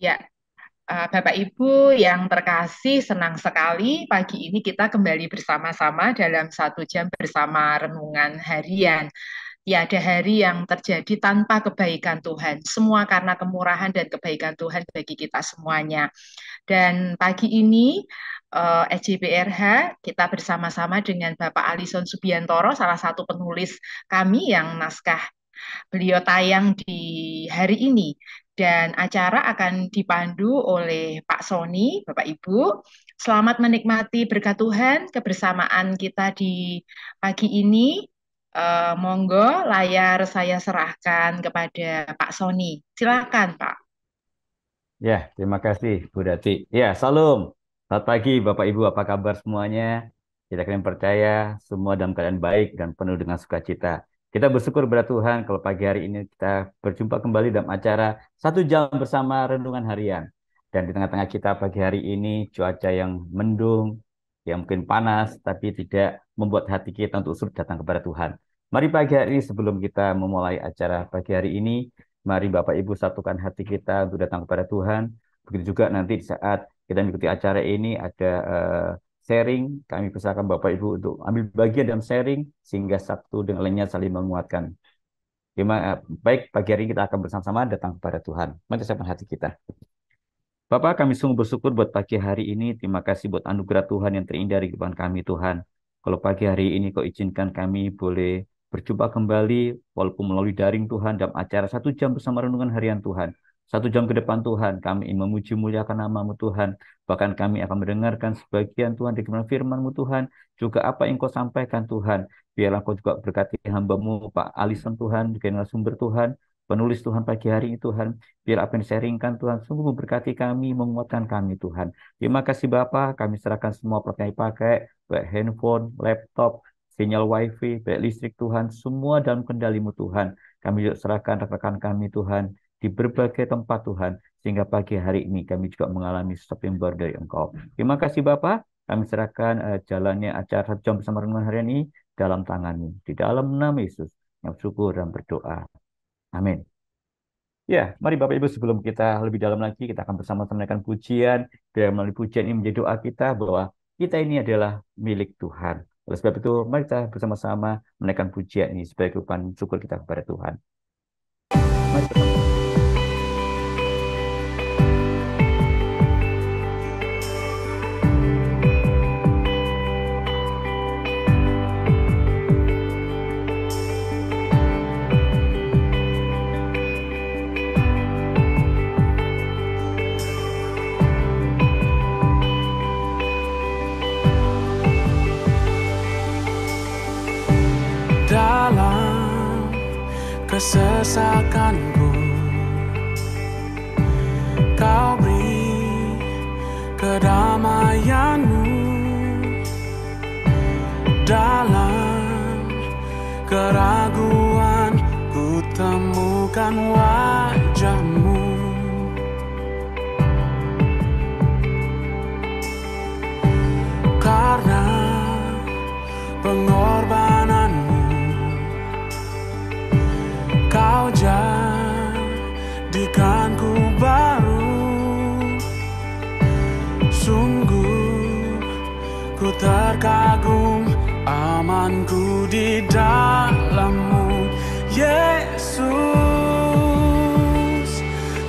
Ya, Bapak Ibu yang terkasih, senang sekali pagi ini kita kembali bersama-sama dalam 1 jam bersama renungan harian. Tiada hari yang terjadi tanpa kebaikan Tuhan. Semua karena kemurahan dan kebaikan Tuhan bagi kita semuanya. Dan pagi ini SJBRH kita bersama-sama dengan Bapak Alison Subiantoro, salah satu penulis kami yang naskah beliau tayang di hari ini. Dan acara akan dipandu oleh Pak Sony, Bapak Ibu. Selamat menikmati berkat Tuhan, kebersamaan kita di pagi ini. Monggo layar saya serahkan kepada Pak Sony. Silakan, Pak. Ya, terima kasih Bu Dati. Ya, salam. Selamat pagi Bapak Ibu, apa kabar semuanya? Kita kalian percaya semua dalam keadaan baik dan penuh dengan sukacita. Kita bersyukur kepada Tuhan kalau pagi hari ini kita berjumpa kembali dalam acara 1 jam bersama renungan harian. Dan di tengah-tengah kita pagi hari ini cuaca yang mendung, yang mungkin panas, tapi tidak membuat hati kita untuk surut datang kepada Tuhan. Mari pagi hari ini sebelum kita memulai acara pagi hari ini, mari Bapak Ibu satukan hati kita untuk datang kepada Tuhan. Begitu juga nanti di saat kita mengikuti acara ini ada sharing. Kami persilakan Bapak Ibu untuk ambil bagian dalam sharing sehingga satu dengan lainnya saling menguatkan. Baik, pagi hari ini kita akan bersama-sama datang kepada Tuhan. Mari siapkan hati kita. Bapak, kami sungguh bersyukur buat pagi hari ini. Terima kasih buat anugerah Tuhan yang terindah di kehidupan kami, Tuhan. Kalau pagi hari ini kau izinkan kami boleh berjumpa kembali, walaupun melalui daring Tuhan, dalam acara 1 jam bersama renungan harian Tuhan. 1 jam ke depan Tuhan, kami ingin memuji muliakan nama-Mu Tuhan. Bahkan kami akan mendengarkan sebagian Tuhan di firman-Mu Tuhan. Juga apa yang kau sampaikan Tuhan. Biarlah kau juga berkati hamba-Mu, Pak Alison Tuhan, dengan sumber Tuhan. Penulis Tuhan pagi hari ini Tuhan. Biar apa yang disaringkan Tuhan sungguh memberkati kami, menguatkan kami Tuhan. Terima kasih Bapa, kami serahkan semua perangkat yang dipakai, baik handphone, laptop, sinyal wifi, baik listrik Tuhan, semua dalam kendali-Mu Tuhan. Kami juga serahkan rekan-rekan kami Tuhan, di berbagai tempat Tuhan, sehingga pagi hari ini kami juga mengalami sesuatu yang baru dari Engkau. Terima kasih Bapa, kami serahkan jalannya acara 1 jam bersama renungan hari ini dalam tangan-Mu. Di dalam nama Yesus, yang bersyukur dan berdoa. Amin. Ya, mari Bapak Ibu sebelum kita lebih dalam lagi, kita akan bersama-sama menaikkan pujian. Biar melalui pujian ini menjadi doa kita bahwa kita ini adalah milik Tuhan. Oleh sebab itu, mari kita bersama-sama menaikkan pujian ini sebagai ungkapan syukur kita kepada Tuhan. Mari bersama. Dalam kesesakanku, Kau beri kedamaianmu. Dalam keraguan ku temukan wajah-Mu. Karena pengorbananmu, Kau jadikanku baru. Sungguh ku terkagum, amanku di dalam-Mu, Yesus.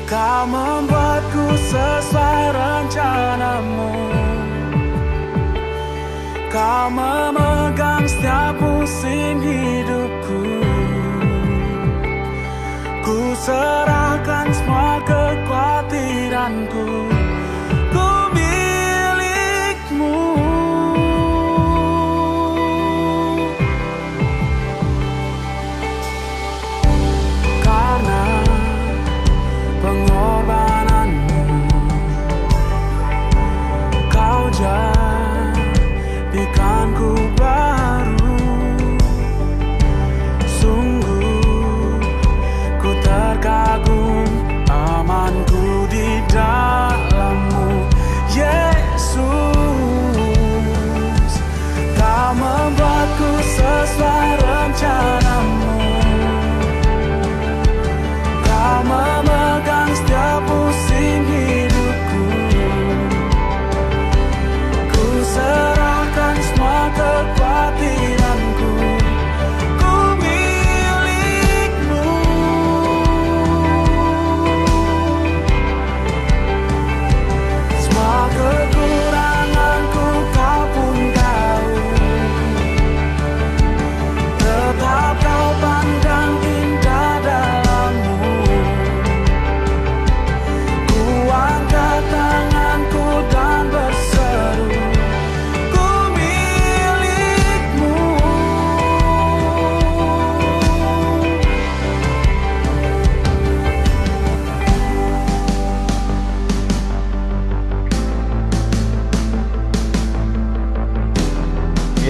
Kau membuatku sesuai rencana-Mu. Kau memegang setiap musim hidupku. Ku serahkan semua kekhawatiranku. Ku milik-Mu. Karena pengorbananmu, Kau jadikanku baru. Sungguh ku terkagum,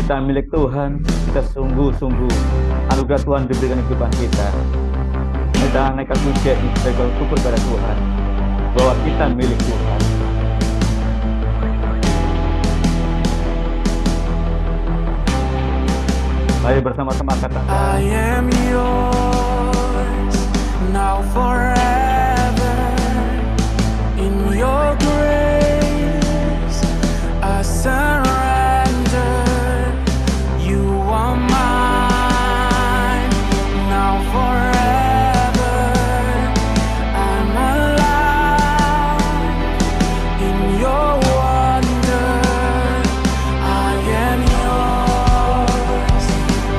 Kita milik Tuhan, kita sungguh-sungguh anugerah Tuhan diberikan kehidupan kita. Kita naikkan pujian sebagai syukur pada Tuhan bahwa kita milik Tuhan. Mari bersama-sama katakan, I am yours now forever. In your grace I surrender. You are mine now forever. I'm alive in your wonder. I am yours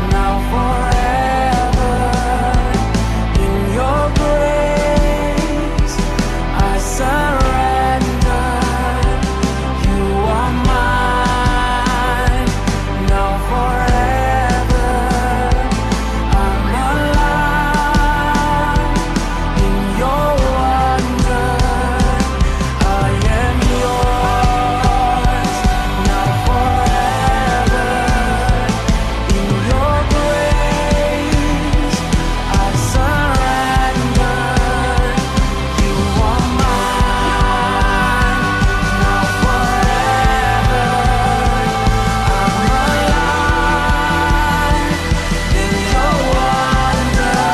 now forever. In your grace I surrender. You are mine now forever. I'm alive in your wonder. I am yours now forever. In your grace I surrender. You are mine now forever. I'm alive in your wonder.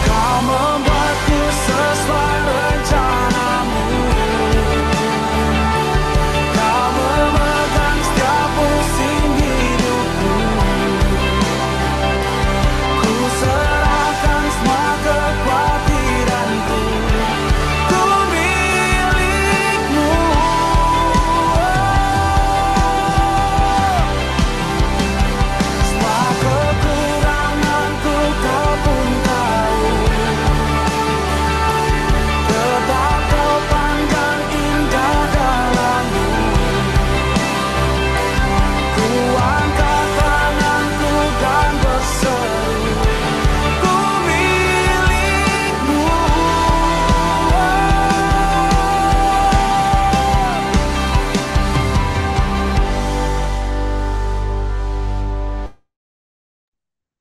Kau membuatku sesuai rencanamu. Kau memegang setiap pusing hidupku. Ku serahkan semua kekhawatiranku. Ku milikmu. Semua kekuranganku kau pun tahu. Tetap kau pandang indah dalammu. Ku angkat tanganku dan berseru, ku milikmu.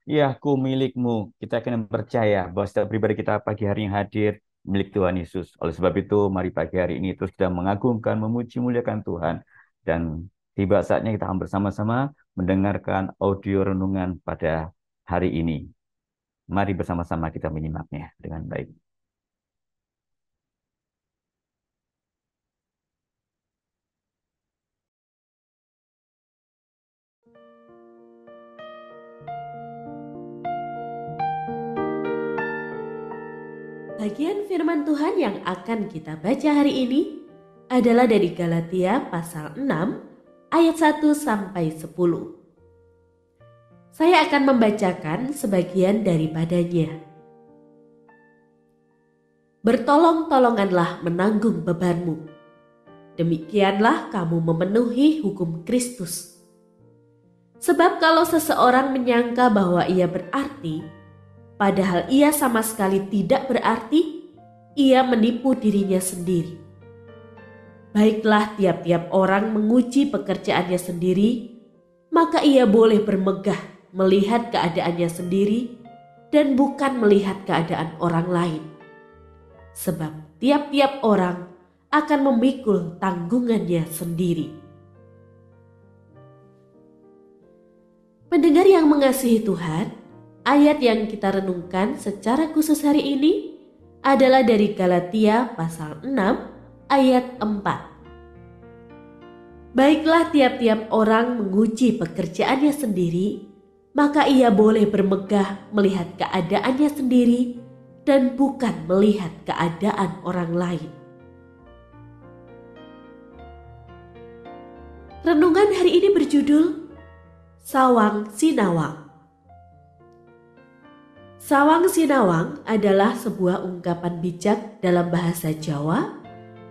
ya aku milikmu. Kita akan percaya bahwa setiap pribadi kita pagi hari yang hadir milik Tuhan Yesus. Oleh sebab itu, mari pagi hari ini terus kita mengagungkan, memuji, muliakan Tuhan. Dan tiba saatnya kita akan bersama-sama mendengarkan audio renungan pada hari ini. Mari bersama-sama kita menyimaknya dengan baik. Bagian firman Tuhan yang akan kita baca hari ini adalah dari Galatia pasal 6 ayat 1 sampai 10. Saya akan membacakan sebagian daripadanya. Bertolong-tolonganlah menanggung bebanmu. Demikianlah kamu memenuhi hukum Kristus. Sebab kalau seseorang menyangka bahwa ia berarti, padahal ia sama sekali tidak berarti, ia menipu dirinya sendiri. Baiklah tiap-tiap orang menguji pekerjaannya sendiri, maka ia boleh bermegah melihat keadaannya sendiri dan bukan melihat keadaan orang lain. Sebab tiap-tiap orang akan memikul tanggungannya sendiri. Pendengar yang mengasihi Tuhan, ayat yang kita renungkan secara khusus hari ini adalah dari Galatia pasal 6 ayat 4. Baiklah tiap-tiap orang menguji pekerjaannya sendiri, maka ia boleh bermegah melihat keadaannya sendiri dan bukan melihat keadaan orang lain. Renungan hari ini berjudul Sawang Sinawang. Sawang sinawang adalah sebuah ungkapan bijak dalam bahasa Jawa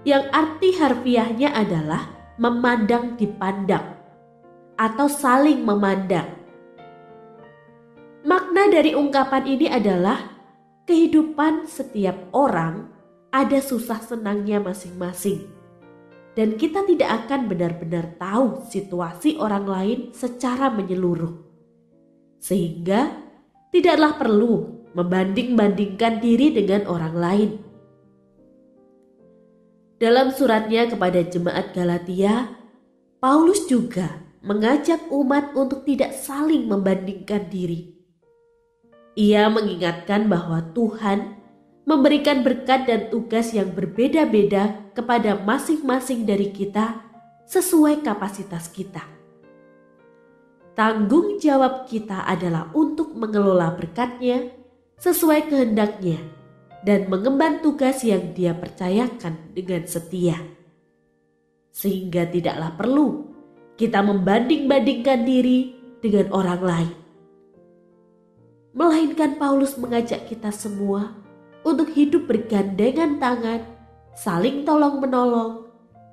yang arti harfiahnya adalah memandang dipandang atau saling memandang. Makna dari ungkapan ini adalah kehidupan setiap orang ada susah senangnya masing-masing. Dan kita tidak akan benar-benar tahu situasi orang lain secara menyeluruh. Sehingga tidaklah perlu membanding-bandingkan diri dengan orang lain. Dalam suratnya kepada jemaat Galatia, Paulus juga mengajak umat untuk tidak saling membandingkan diri. Ia mengingatkan bahwa Tuhan memberikan berkat dan tugas yang berbeda-beda kepada masing-masing dari kita sesuai kapasitas kita. Tanggung jawab kita adalah untuk mengelola berkatnya sesuai kehendaknya dan mengemban tugas yang Dia percayakan dengan setia. Sehingga tidaklah perlu kita membanding-bandingkan diri dengan orang lain. Melainkan Paulus mengajak kita semua untuk hidup bergandengan tangan, saling tolong-menolong,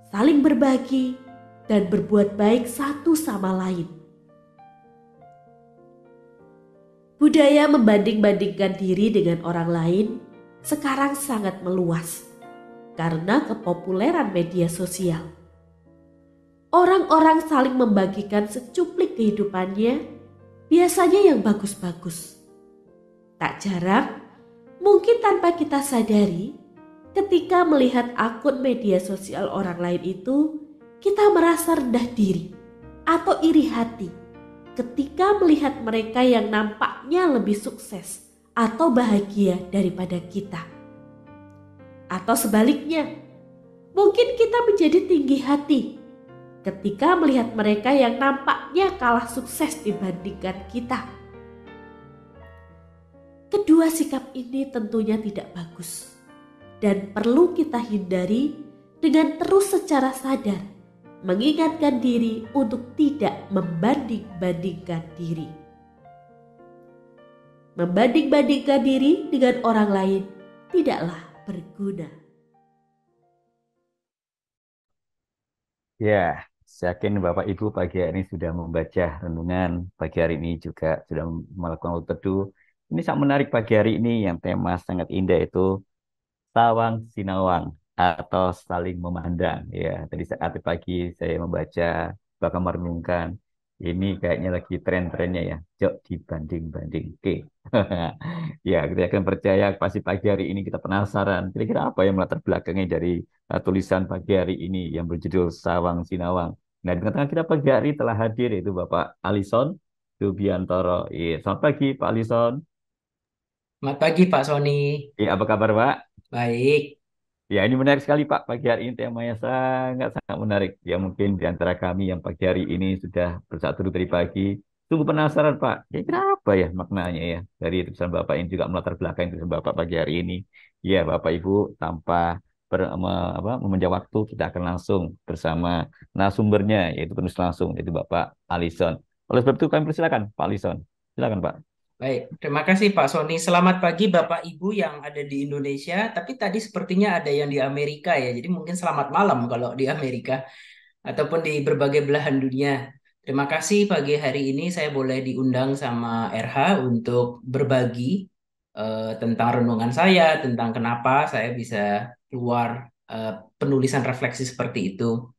saling berbagi, dan berbuat baik satu sama lain. Budaya membanding-bandingkan diri dengan orang lain sekarang sangat meluas karena kepopuleran media sosial. Orang-orang saling membagikan secuplik kehidupannya, biasanya yang bagus-bagus. Tak jarang, mungkin tanpa kita sadari, ketika melihat akun media sosial orang lain itu, kita merasa rendah diri atau iri hati ketika melihat mereka yang nampaknya lebih sukses atau bahagia daripada kita. Atau sebaliknya, mungkin kita menjadi tinggi hati ketika melihat mereka yang nampaknya kalah sukses dibandingkan kita. Kedua sikap ini tentunya tidak bagus dan perlu kita hindari dengan terus secara sadar mengingatkan diri untuk tidak membanding-bandingkan diri. Membanding-bandingkan diri dengan orang lain tidaklah berguna. Ya, saya yakin Bapak Ibu pagi hari ini sudah membaca renungan, pagi hari ini juga sudah melakukan teduh. Ini sangat menarik pagi hari ini yang tema sangat indah itu Sawang Sinawang atau saling memandang. Ya, tadi saat pagi saya membaca bahkan merenungkan ini kayaknya lagi tren-trennya ya. Jok dibanding-banding. Oke. Ya, kita akan percaya pasti pagi hari ini kita penasaran. Kira-kira apa yang melatar belakangnya dari tulisan pagi hari ini yang berjudul Sawang Sinawang. Nah, di tengah-tengah kita pagi hari telah hadir yaitu Bapak Alison Subiantoro. Iya, selamat pagi Pak Alison. Selamat pagi Pak Sony. Iya, apa kabar Pak? Baik. Ya, ini menarik sekali Pak. Pagi hari ini temanya sangat-sangat menarik. Ya, mungkin di antara kami yang pagi hari ini sudah bersatu dari pagi. Sungguh penasaran Pak. Kira-kira apa ya maknanya ya dari tulisan Bapak ini juga melatar belakang tulisan Bapak pagi hari ini. Ya, Bapak Ibu tanpa memanjang waktu kita akan langsung bersama narasumbernya yaitu penulis langsung yaitu Bapak Alison. Oleh sebab itu kami persilakan Pak Alison. Silakan Pak. Baik, terima kasih Pak Sony. Selamat pagi Bapak Ibu yang ada di Indonesia, tapi tadi sepertinya ada yang di Amerika ya. Jadi mungkin selamat malam kalau di Amerika ataupun di berbagai belahan dunia. Terima kasih pagi hari ini saya boleh diundang sama RH untuk berbagi tentang renungan saya, tentang kenapa saya bisa keluar penulisan refleksi seperti itu.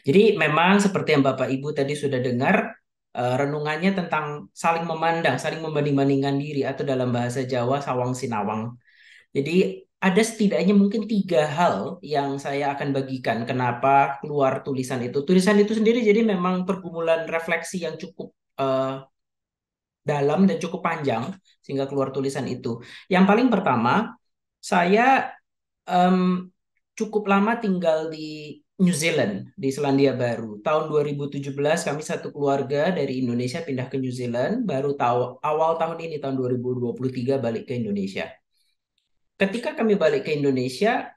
Jadi memang seperti yang Bapak Ibu tadi sudah dengar, renungannya tentang saling memandang, saling membanding-bandingkan diri atau dalam bahasa Jawa sawang sinawang. Jadi ada setidaknya mungkin 3 hal yang saya akan bagikan kenapa keluar tulisan itu. Tulisan itu sendiri jadi memang pergumulan refleksi yang cukup dalam dan cukup panjang sehingga keluar tulisan itu. Yang paling pertama, saya cukup lama tinggal di New Zealand, di Selandia Baru. Tahun 2017 kami satu keluarga dari Indonesia pindah ke New Zealand, baru awal tahun ini, tahun 2023 balik ke Indonesia. Ketika kami balik ke Indonesia,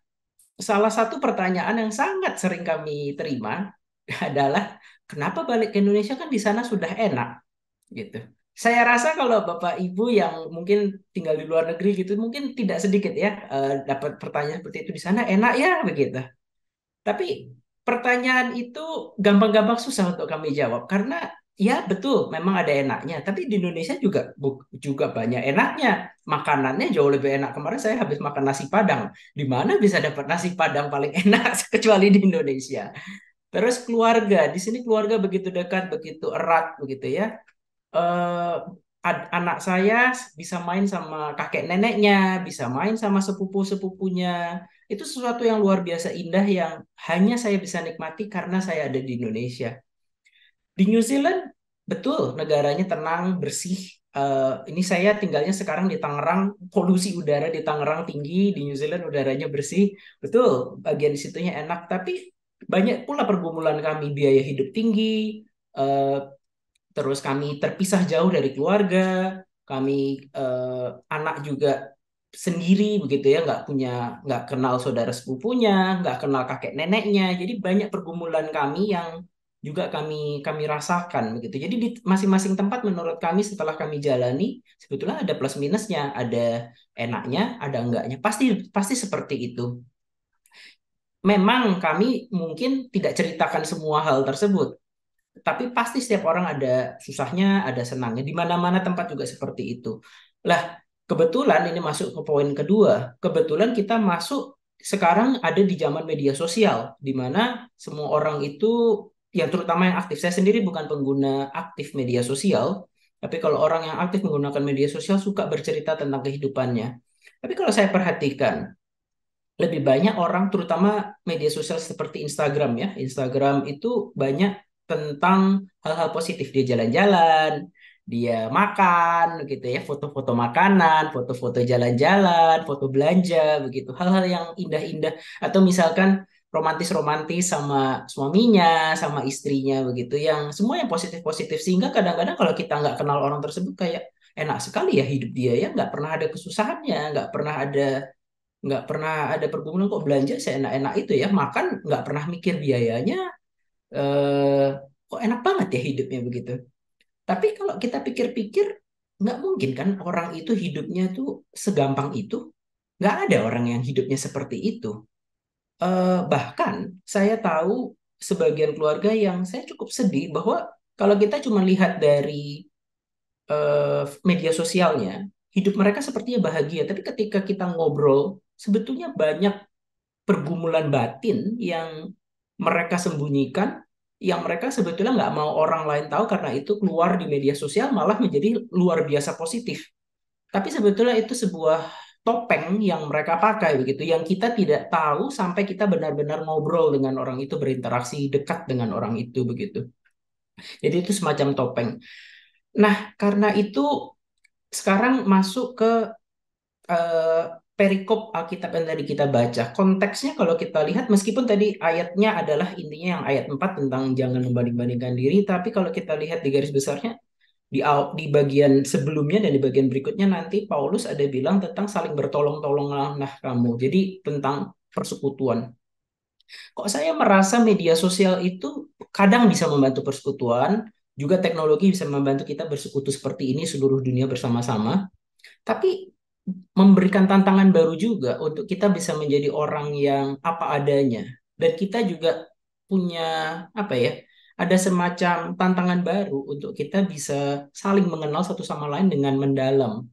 salah satu pertanyaan yang sangat sering kami terima adalah, kenapa balik ke Indonesia kan di sana sudah enak, gitu. Saya rasa kalau Bapak Ibu yang mungkin tinggal di luar negeri gitu, mungkin tidak sedikit ya dapat pertanyaan seperti itu di sana, enak ya begitu. Tapi pertanyaan itu gampang-gampang susah untuk kami jawab karena ya betul memang ada enaknya. Tapi di Indonesia juga banyak enaknya. Makanannya jauh lebih enak. Kemarin saya habis makan nasi Padang. Di mana bisa dapat nasi Padang paling enak kecuali di Indonesia. Terus keluarga, di sini keluarga begitu dekat, begitu erat begitu ya. eh, Anak saya bisa main sama kakek neneknya, bisa main sama sepupu-sepupunya. Itu sesuatu yang luar biasa indah yang hanya saya bisa nikmati karena saya ada di Indonesia. Di New Zealand, betul, negaranya tenang, bersih. Ini saya tinggalnya sekarang di Tangerang, polusi udara di Tangerang tinggi, di New Zealand udaranya bersih. Betul, bagian di situnya enak, tapi banyak pula pergumulan kami, biaya hidup tinggi, eh, terus kami terpisah jauh dari keluarga, kami anak juga sendiri begitu ya, nggak kenal saudara sepupunya, nggak kenal kakek neneknya. Jadi banyak pergumulan kami yang juga kami rasakan begitu. Jadi di masing-masing tempat menurut kami setelah kami jalani sebetulnya ada plus minusnya, ada enaknya, ada enggaknya. Pasti pasti seperti itu. Memang kami mungkin tidak ceritakan semua hal tersebut, tapi pasti setiap orang ada susahnya, ada senangnya. Di mana-mana tempat juga seperti itu. Lah, kebetulan ini masuk ke poin kedua. Kebetulan kita masuk sekarang ada di zaman media sosial, di mana semua orang itu, yang terutama yang aktif. Saya sendiri bukan pengguna aktif media sosial, tapi kalau orang yang aktif menggunakan media sosial suka bercerita tentang kehidupannya. Tapi kalau saya perhatikan, lebih banyak orang, terutama media sosial seperti Instagram ya. Instagram itu banyak tentang hal-hal positif. Dia jalan-jalan, dia makan, gitu ya, foto-foto makanan, foto-foto jalan-jalan, foto belanja, begitu. Hal-hal yang indah-indah. Atau misalkan romantis-romantis sama suaminya, sama istrinya, begitu. Yang semua yang positif-positif. Sehingga kadang-kadang kalau kita nggak kenal orang tersebut kayak enak sekali ya hidup dia ya, nggak pernah ada kesusahannya, nggak pernah ada pergumulan, kok belanja seenak-enak itu ya, makan nggak pernah mikir biayanya, eh, kok enak banget ya hidupnya begitu. Tapi kalau kita pikir-pikir, nggak mungkin kan orang itu hidupnya tuh segampang itu. Nggak ada orang yang hidupnya seperti itu. Bahkan saya tahu sebagian keluarga yang saya cukup sedih bahwa kalau kita cuma lihat dari media sosialnya, hidup mereka sepertinya bahagia. Tapi ketika kita ngobrol, sebetulnya banyak pergumulan batin yang mereka sembunyikan, yang mereka sebetulnya nggak mau orang lain tahu karena itu keluar di media sosial malah menjadi luar biasa positif. Tapi sebetulnya itu sebuah topeng yang mereka pakai begitu, yang kita tidak tahu sampai kita benar-benar ngobrol dengan orang itu, berinteraksi dekat dengan orang itu begitu. Jadi itu semacam topeng. Nah, karena itu sekarang masuk ke eh, perikop Alkitab yang tadi kita baca. Konteksnya kalau kita lihat, meskipun tadi ayatnya adalah intinya yang ayat 4 tentang jangan membanding-bandingkan diri, tapi kalau kita lihat di garis besarnya, di bagian sebelumnya dan di bagian berikutnya nanti Paulus ada bilang tentang saling bertolong-tolongan nah kamu. Jadi tentang persekutuan. Kok saya merasa media sosial itu kadang bisa membantu persekutuan, juga teknologi bisa membantu kita bersekutu seperti ini seluruh dunia bersama-sama. Tapi memberikan tantangan baru juga untuk kita bisa menjadi orang yang apa adanya. Dan kita juga punya apa ya? Ada semacam tantangan baru untuk kita bisa saling mengenal satu sama lain dengan mendalam.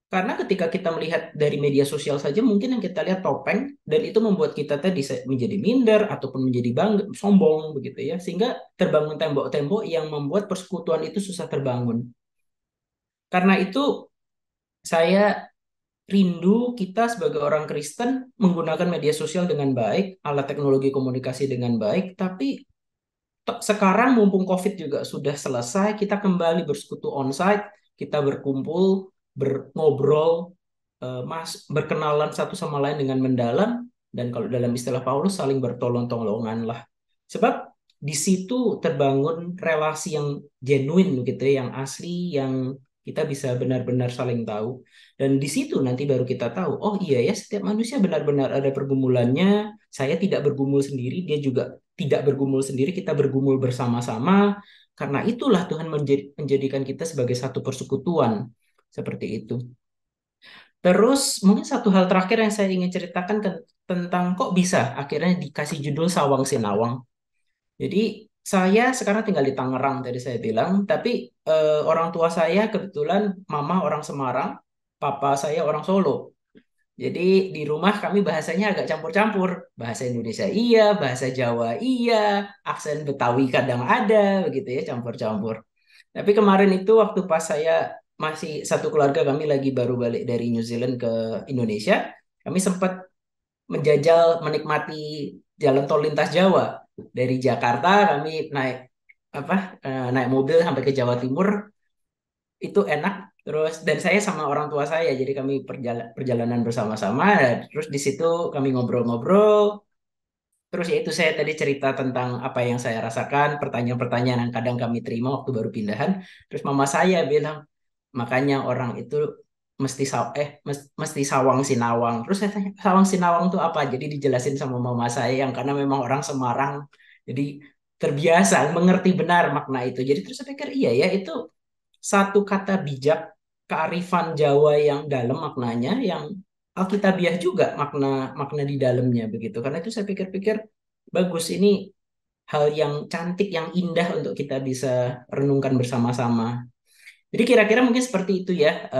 Karena ketika kita melihat dari media sosial saja mungkin yang kita lihat topeng dan itu membuat kita tadi menjadi minder ataupun menjadi bangga, sombong begitu ya. Sehingga terbangun tembok-tembok yang membuat persekutuan itu susah terbangun. Karena itu saya rindu kita sebagai orang Kristen menggunakan media sosial dengan baik, alat teknologi komunikasi dengan baik, tapi sekarang mumpung COVID juga sudah selesai, kita kembali bersekutu onsite, kita berkumpul, ngobrol, berkenalan satu sama lain dengan mendalam, dan kalau dalam istilah Paulus saling bertolong-tolongan lah. Sebab di situ terbangun relasi yang genuine gitu, yang asli, yang kita bisa benar-benar saling tahu. Dan di situ nanti baru kita tahu, oh iya ya, setiap manusia benar-benar ada pergumulannya. Saya tidak bergumul sendiri, dia juga tidak bergumul sendiri, kita bergumul bersama-sama. Karena itulah Tuhan menjadikan kita sebagai satu persekutuan seperti itu. Terus mungkin satu hal terakhir yang saya ingin ceritakan tentang kok bisa akhirnya dikasih judul Sawang Sinawang. Jadi saya sekarang tinggal di Tangerang tadi saya bilang, tapi orang tua saya kebetulan mama orang Semarang, papa saya orang Solo. Jadi di rumah kami bahasanya agak campur-campur. Bahasa Indonesia iya, bahasa Jawa iya, aksen Betawi kadang ada, begitu ya, campur-campur. Tapi kemarin itu waktu pas saya masih satu keluarga kami lagi baru balik dari New Zealand ke Indonesia, kami sempat menikmati jalan tol lintas Jawa. Dari Jakarta kami naik mobil sampai ke Jawa Timur, itu enak. Terus dan saya sama orang tua saya, jadi kami perjalanan bersama-sama. Terus di situ kami ngobrol-ngobrol. Terus ya itu saya tadi cerita tentang apa yang saya rasakan, pertanyaan-pertanyaan yang kadang kami terima waktu baru pindahan. Terus mama saya bilang, makanya orang itu mesti sawang sinawang. Terus saya tanya, sawang sinawang itu apa? Jadi dijelasin sama mama saya yang karena memang orang Semarang, jadi terbiasa mengerti benar makna itu. Jadi terus saya pikir iya ya, itu satu kata bijak, kearifan Jawa yang dalam maknanya, yang Alkitabiah juga makna makna di dalamnya begitu. Karena itu saya pikir-pikir bagus, ini hal yang cantik, yang indah untuk kita bisa renungkan bersama-sama. Jadi kira-kira mungkin seperti itu ya,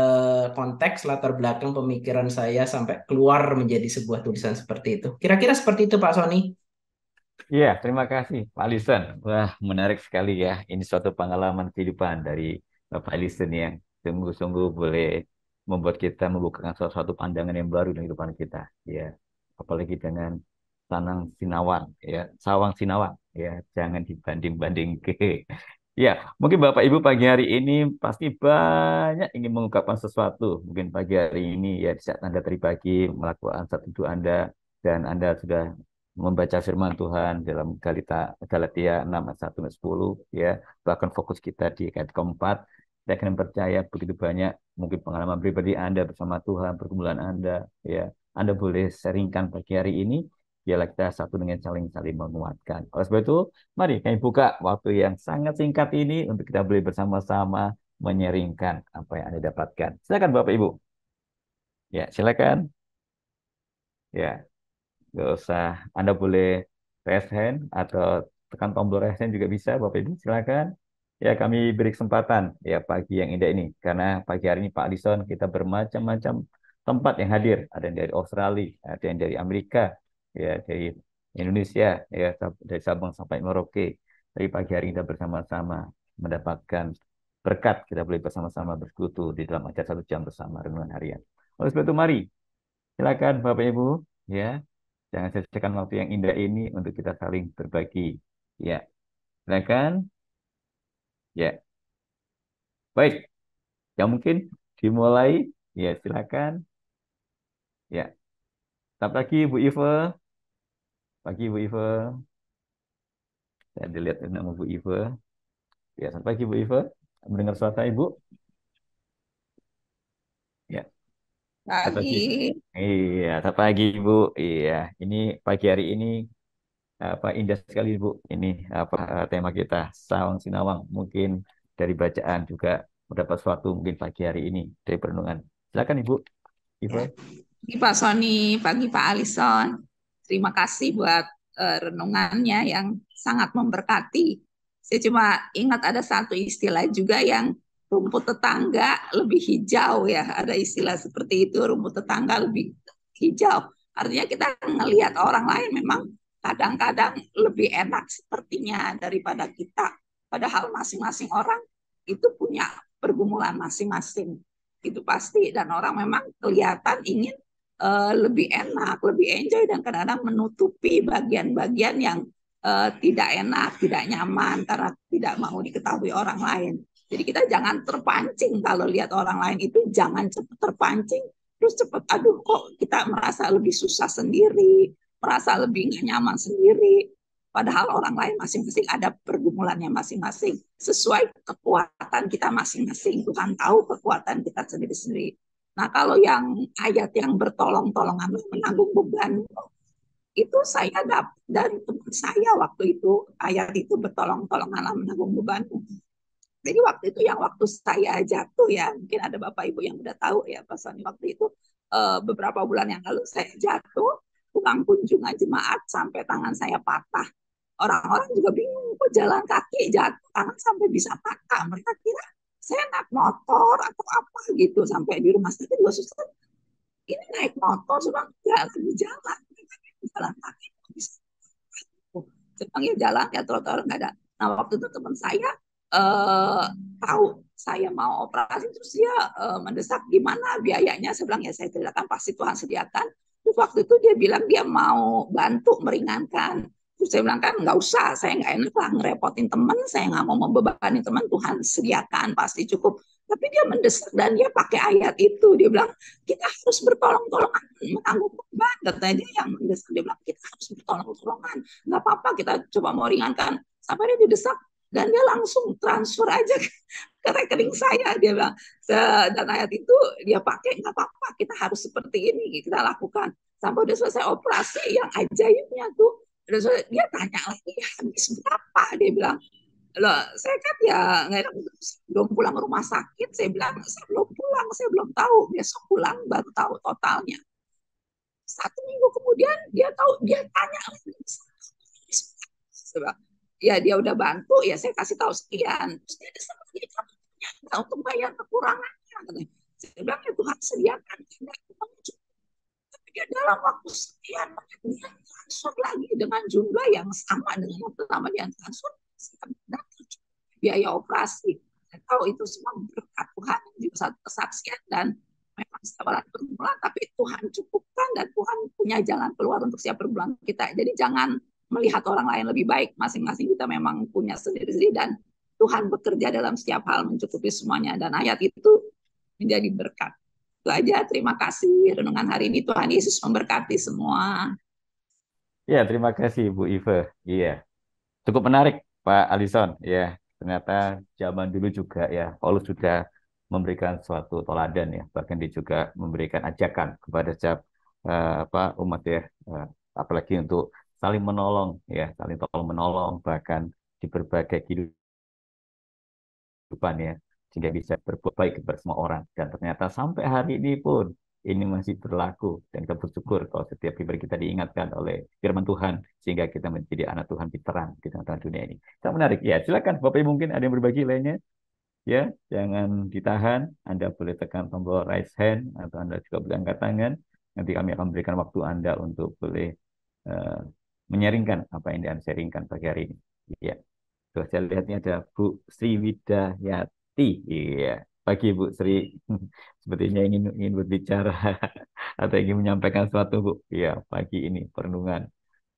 konteks latar belakang pemikiran saya sampai keluar menjadi sebuah tulisan seperti itu. Kira-kira seperti itu Pak Sony. Iya, terima kasih Pak Alison. Wah, menarik sekali ya. Ini suatu pengalaman kehidupan dari Bapak Alison yang sungguh-sungguh boleh membuat kita membukakan suatu pandangan yang baru dalam kehidupan kita. Ya, apalagi dengan Sanang Sinawang, ya, Sawang Sinawang. Ya, jangan dibanding-banding ke. Ya, mungkin Bapak Ibu pagi hari ini pasti banyak ingin mengungkapkan sesuatu. Mungkin pagi hari ini ya di saat Anda tadi pagi melakukan satu itu Anda dan Anda sudah membaca firman Tuhan dalam Galatia 6 ayat 1 sampai 10 ya, bahkan fokus kita di ayat keempat. Saya akan percaya begitu banyak mungkin pengalaman pribadi Anda bersama Tuhan, pergumulan Anda ya, Anda boleh sharingkan pagi hari ini, biarlah kita satu dengan saling menguatkan. Oleh sebab itu mari kami buka waktu yang sangat singkat ini untuk kita boleh bersama-sama menyeringkan apa yang Anda dapatkan. Silakan Bapak Ibu. Ya, silakan. Ya, nggak usah. Anda boleh raise hand atau tekan tombol raise hand juga bisa, Bapak Ibu. Silakan. Ya, kami beri kesempatan ya pagi yang indah ini. Karena pagi hari ini Pak Alison kita bermacam-macam tempat yang hadir. Ada yang dari Australia, ada yang dari Amerika, ya dari Indonesia, ya dari Sabang sampai Merauke. Tapi pagi hari ini kita bersama-sama mendapatkan berkat. Kita boleh bersama-sama bersekutu di dalam acara 1 jam bersama renungan harian. Oleh sebab itu mari, silakan Bapak Ibu, ya. Jangan sia-siakan waktu yang indah ini untuk kita saling berbagi. Ya, silakan. Ya, baik. Yang mungkin dimulai. Ya, silakan. Ya, selamat pagi Bu Ive. Pagi Bu Ive. Saya dilihat nama Bu Ive. Ya, selamat pagi Bu Ive. Mendengar suara saya, Ibu? Ya, selamat pagi. Pagi. Iya, selamat pagi Bu. Iya, ini pagi hari ini apa indah sekali Bu. Ini apa tema kita Sawang Sinawang. Mungkin dari bacaan juga mendapat sesuatu mungkin pagi hari ini dari perenungan. Silakan Ibu. Ibu. Ya. Pagi Pak Sony, pagi Pak Alison. Terima kasih buat renungannya yang sangat memberkati. Saya cuma ingat ada satu istilah juga yang rumput tetangga lebih hijau ya. Ada istilah seperti itu, rumput tetangga lebih hijau. Artinya kita ngelihat orang lain memang kadang-kadang lebih enak sepertinya daripada kita. Padahal masing-masing orang itu punya pergumulan masing-masing. Itu pasti, dan orang memang kelihatan ingin lebih enak, lebih enjoy, dan kadang-kadang menutupi bagian-bagian yang tidak enak, tidak nyaman karena tidak mau diketahui orang lain. Jadi kita jangan terpancing kalau lihat orang lain itu, jangan cepat terpancing terus cepat aduh kok kita merasa lebih susah sendiri, merasa lebih nggak nyaman sendiri. Padahal orang lain masing-masing ada pergumulannya masing-masing. Sesuai kekuatan kita masing-masing. Tuhan tahu kekuatan kita sendiri-sendiri. Nah kalau yang ayat yang bertolong-tolongan menanggung beban itu saya dapat dari teman saya waktu itu, ayat itu bertolong-tolonganlah menanggung bebanmu. Jadi waktu itu yang waktu saya jatuh ya, mungkin ada Bapak Ibu yang udah tahu ya Pak Sony, waktu itu beberapa bulan yang lalu saya jatuh, pulang kunjungan jemaat sampai tangan saya patah. Orang-orang juga bingung, kok jalan kaki jatuh tangan sampai bisa patah. Mereka kira saya naik motor atau apa gitu, sampai di rumah sakit juga susah. Ini naik motor, sedang jalan, jalan kaki bisa. Sedang ya jalan ya trotoar nggak ada. Nah waktu itu teman saya tahu saya mau operasi, terus dia mendesak gimana biayanya. Saya bilang ya saya tidak, pasti Tuhan sediakan. Terus waktu itu dia bilang dia mau bantu meringankan. Terus saya bilang kan nggak usah, saya nggak enak lah ngerepotin teman, saya nggak mau membebani teman, Tuhan sediakan pasti cukup. Tapi dia mendesak dan dia pakai ayat itu, dia bilang kita harus bertolong-tolongan menanggung beban. Katanya dia yang mendesak, dia bilang kita harus bertolong-tolongan, nggak apa-apa kita coba mau ringankan. Sampai dia didesak dan dia langsung transfer aja ke rekening saya, dia bilang. Dan ayat itu dia pakai, nggak apa-apa kita harus seperti ini kita lakukan. Sampai udah selesai operasi, yang ajaibnya tuh dia tanya lagi habis berapa, dia bilang loh saya kan ya nggak, belum pulang rumah sakit. Saya bilang saya belum pulang, saya belum tahu, besok pulang baru tahu totalnya. 1 minggu kemudian dia tahu, dia tanya lagi, ya dia udah bantu ya saya kasih tahu sekian, terus dia disebut untuk bayar kekurangannya. Saya bilang ya Tuhan sediakan, tapi dia dalam waktu sekian dia transfer lagi dengan jumlah yang sama dengan yang pertama dia transfer. Biaya operasi, saya tahu itu semua berkat Tuhan, juga satu kesaksian. Dan memang setiap pergumulan, tapi Tuhan cukupkan dan Tuhan punya jalan keluar untuk setiap pergumulan kita. Jadi jangan melihat orang lain lebih baik, masing-masing kita memang punya sendiri-sendiri dan Tuhan bekerja dalam setiap hal mencukupi semuanya. Dan ayat itu menjadi berkat. Itu aja, terima kasih renungan hari ini. Tuhan Yesus memberkati semua. Ya, terima kasih Bu Ive. Iya, cukup menarik Pak Alison. Ya, ternyata zaman dulu juga ya Paulus sudah memberikan suatu teladan ya, bahkan dia juga memberikan ajakan kepada setiap umat ya, apalagi untuk saling menolong ya, saling tolong menolong bahkan di berbagai kehidupan ya, sehingga bisa berbuat baik kepada semua orang. Dan ternyata sampai hari ini pun ini masih berlaku, dan kita bersyukur kalau setiap pribadi kita diingatkan oleh firman Tuhan sehingga kita menjadi anak Tuhan di terang di tengah dunia ini. Sangat menarik. Ya, silakan Bapak Ibu, mungkin ada yang berbagi lainnya. Ya, jangan ditahan. Anda boleh tekan tombol raise hand atau Anda juga boleh angkat tangan. Nanti kami akan memberikan waktu Anda untuk boleh menyaringkan apa yang Anda sharingkan pagi hari ini. Ya. Tuh, saya lihatnya ada Bu Sri Widayati. Iya, pagi Bu Sri. Sepertinya ingin berbicara atau ingin menyampaikan sesuatu, Bu. Iya, pagi ini perenungan.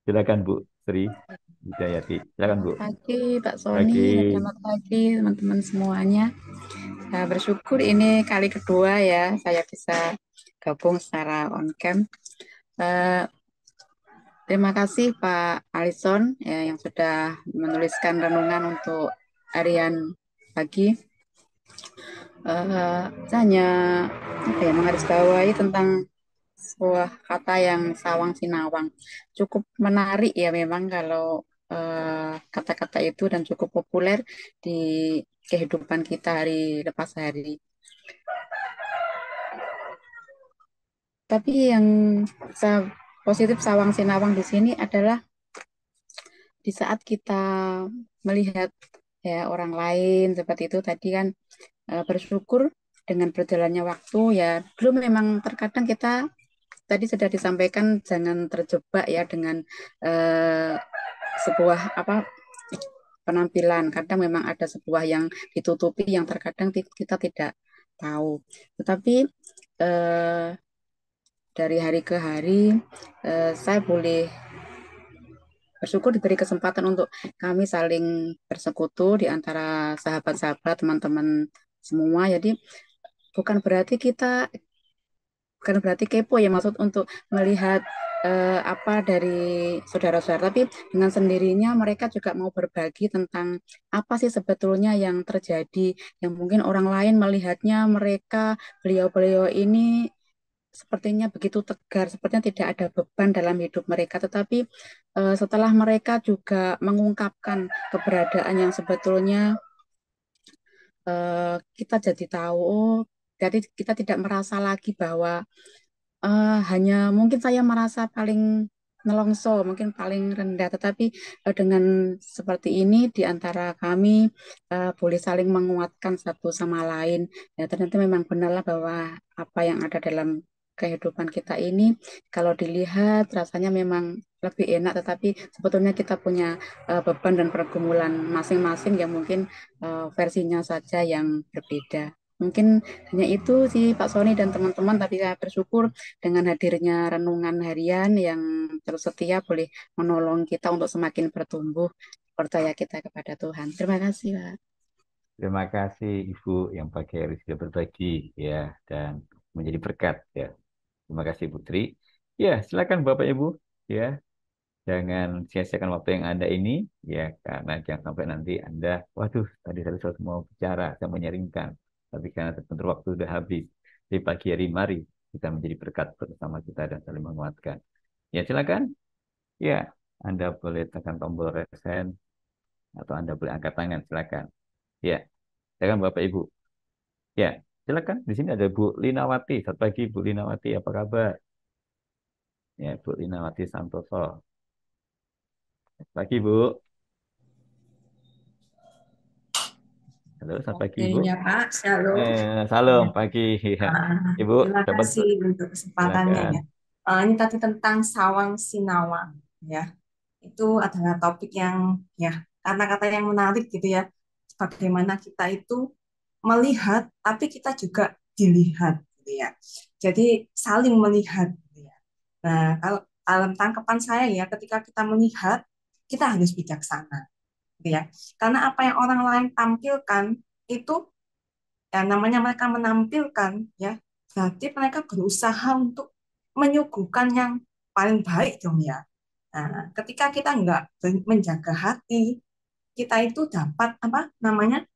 Silakan Bu Sri Widayati. Silakan Bu. Pagi Pak Pagi. Sony, selamat pagi teman-teman semuanya. Saya bersyukur ini kali kedua ya saya bisa gabung secara on cam. Terima kasih Pak Alison ya, yang sudah menuliskan renungan untuk harian pagi. Saya hanya menggarisbawahi tentang sebuah kata yang sawang sinawang. Cukup menarik ya memang kalau kata-kata itu, dan cukup populer di kehidupan kita hari lepas hari. Tapi yang positif sawang sinawang di sini adalah di saat kita melihat ya orang lain seperti itu tadi kan, bersyukur dengan berjalannya waktu ya. Belum memang terkadang kita tadi sudah disampaikan jangan terjebak ya dengan sebuah penampilan. Kadang memang ada sebuah yang ditutupi yang terkadang kita tidak tahu. Tetapi dari hari ke hari saya boleh bersyukur diberi kesempatan untuk kami saling bersekutu di antara sahabat-sahabat, teman-teman semua. Jadi bukan berarti kepo ya, maksud untuk melihat apa dari saudara-saudara, tapi dengan sendirinya mereka juga mau berbagi tentang apa sih sebetulnya yang terjadi, yang mungkin orang lain melihatnya beliau-beliau ini sepertinya begitu tegar, sepertinya tidak ada beban dalam hidup mereka. Tetapi setelah mereka juga mengungkapkan keberadaan yang sebetulnya kita jadi tahu, oh, jadi kita tidak merasa lagi bahwa hanya mungkin saya merasa paling nelongso, mungkin paling rendah, tetapi dengan seperti ini di antara kami boleh saling menguatkan satu sama lain. Ya, ternyata memang benarlah bahwa apa yang ada dalam kehidupan kita ini, kalau dilihat rasanya memang lebih enak, tetapi sebetulnya kita punya beban dan pergumulan masing-masing yang mungkin versinya saja yang berbeda. Mungkin hanya itu sih Pak Sony dan teman-teman, tapi saya bersyukur dengan hadirnya renungan harian yang terus setia boleh menolong kita untuk semakin bertumbuh percaya kita kepada Tuhan. Terima kasih, Pak. Terima kasih Ibu yang pagi hari sudah berbagi ya dan menjadi berkat ya. Terima kasih Putri. Ya, silakan Bapak Ibu ya. Jangan sia-siakan waktu yang ada ini ya karena jangan sampai nanti Anda waduh tadi saya sudah mau bicara, saya menyaringkan. Tapi karena tertentu waktu sudah habis. Di pagi hari mari kita menjadi berkat bersama kita dan saling menguatkan. Ya, silakan. Ya, Anda boleh tekan tombol resen atau Anda boleh angkat tangan, silakan. Ya, silakan Bapak Ibu. Ya, silakan. Di sini ada Bu Linawati. Selamat pagi Bu Linawati, apa kabar? Ya, Bu Linawati Santoso. Selamat pagi Bu. Halo, selamat pagi Oke Bu. ya Pak, shalom. Salam Ya. pagi. Ya. Ah, Ibu, terima dapat kasih untuk kesempatannya silakan. ya. Ini tadi tentang sawang sinawang ya. Itu adalah topik yang ya kata-kata yang menarik gitu ya. Bagaimana kita itu melihat, tapi kita juga dilihat gitu ya. Jadi saling melihat gitu ya. Nah, kalau dalam tangkapan saya ya, ketika kita melihat, kita harus bijaksana gitu ya. Karena apa yang orang lain tampilkan itu ya namanya mereka menampilkan ya berarti mereka berusaha untuk menyuguhkan yang paling baik dong ya. Nah, ketika kita nggak menjaga hati, kita itu dapat apa namanya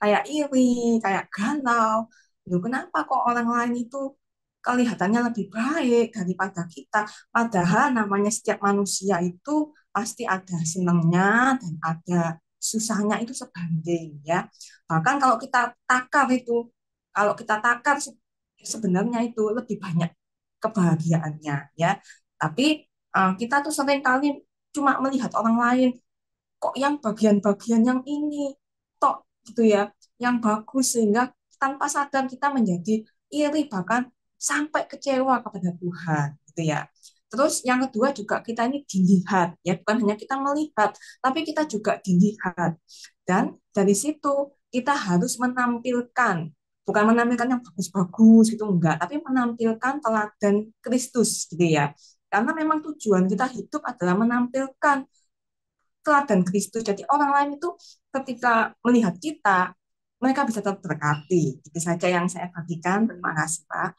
kayak iri, kayak galau. Loh, kenapa kok orang lain itu kelihatannya lebih baik daripada kita? Padahal namanya setiap manusia itu pasti ada senangnya dan ada susahnya itu sebanding ya. Bahkan kalau kita takar sebenarnya itu lebih banyak kebahagiaannya ya. Tapi kita tuh sering kali cuma melihat orang lain kok yang bagian-bagian yang ini tok gitu ya, yang bagus sehingga tanpa sadar kita menjadi iri bahkan sampai kecewa kepada Tuhan gitu ya. Terus yang kedua juga kita ini dilihat ya, bukan hanya kita melihat, tapi kita juga dilihat. Dan dari situ kita harus menampilkan, bukan menampilkan yang bagus-bagus gitu enggak, tapi menampilkan teladan Kristus gitu ya. Karena memang tujuan kita hidup adalah menampilkan teladan Kristus. Jadi orang lain itu ketika melihat kita, mereka bisa terberkati. Itu saja yang saya bagikan. Terima kasih, Pak.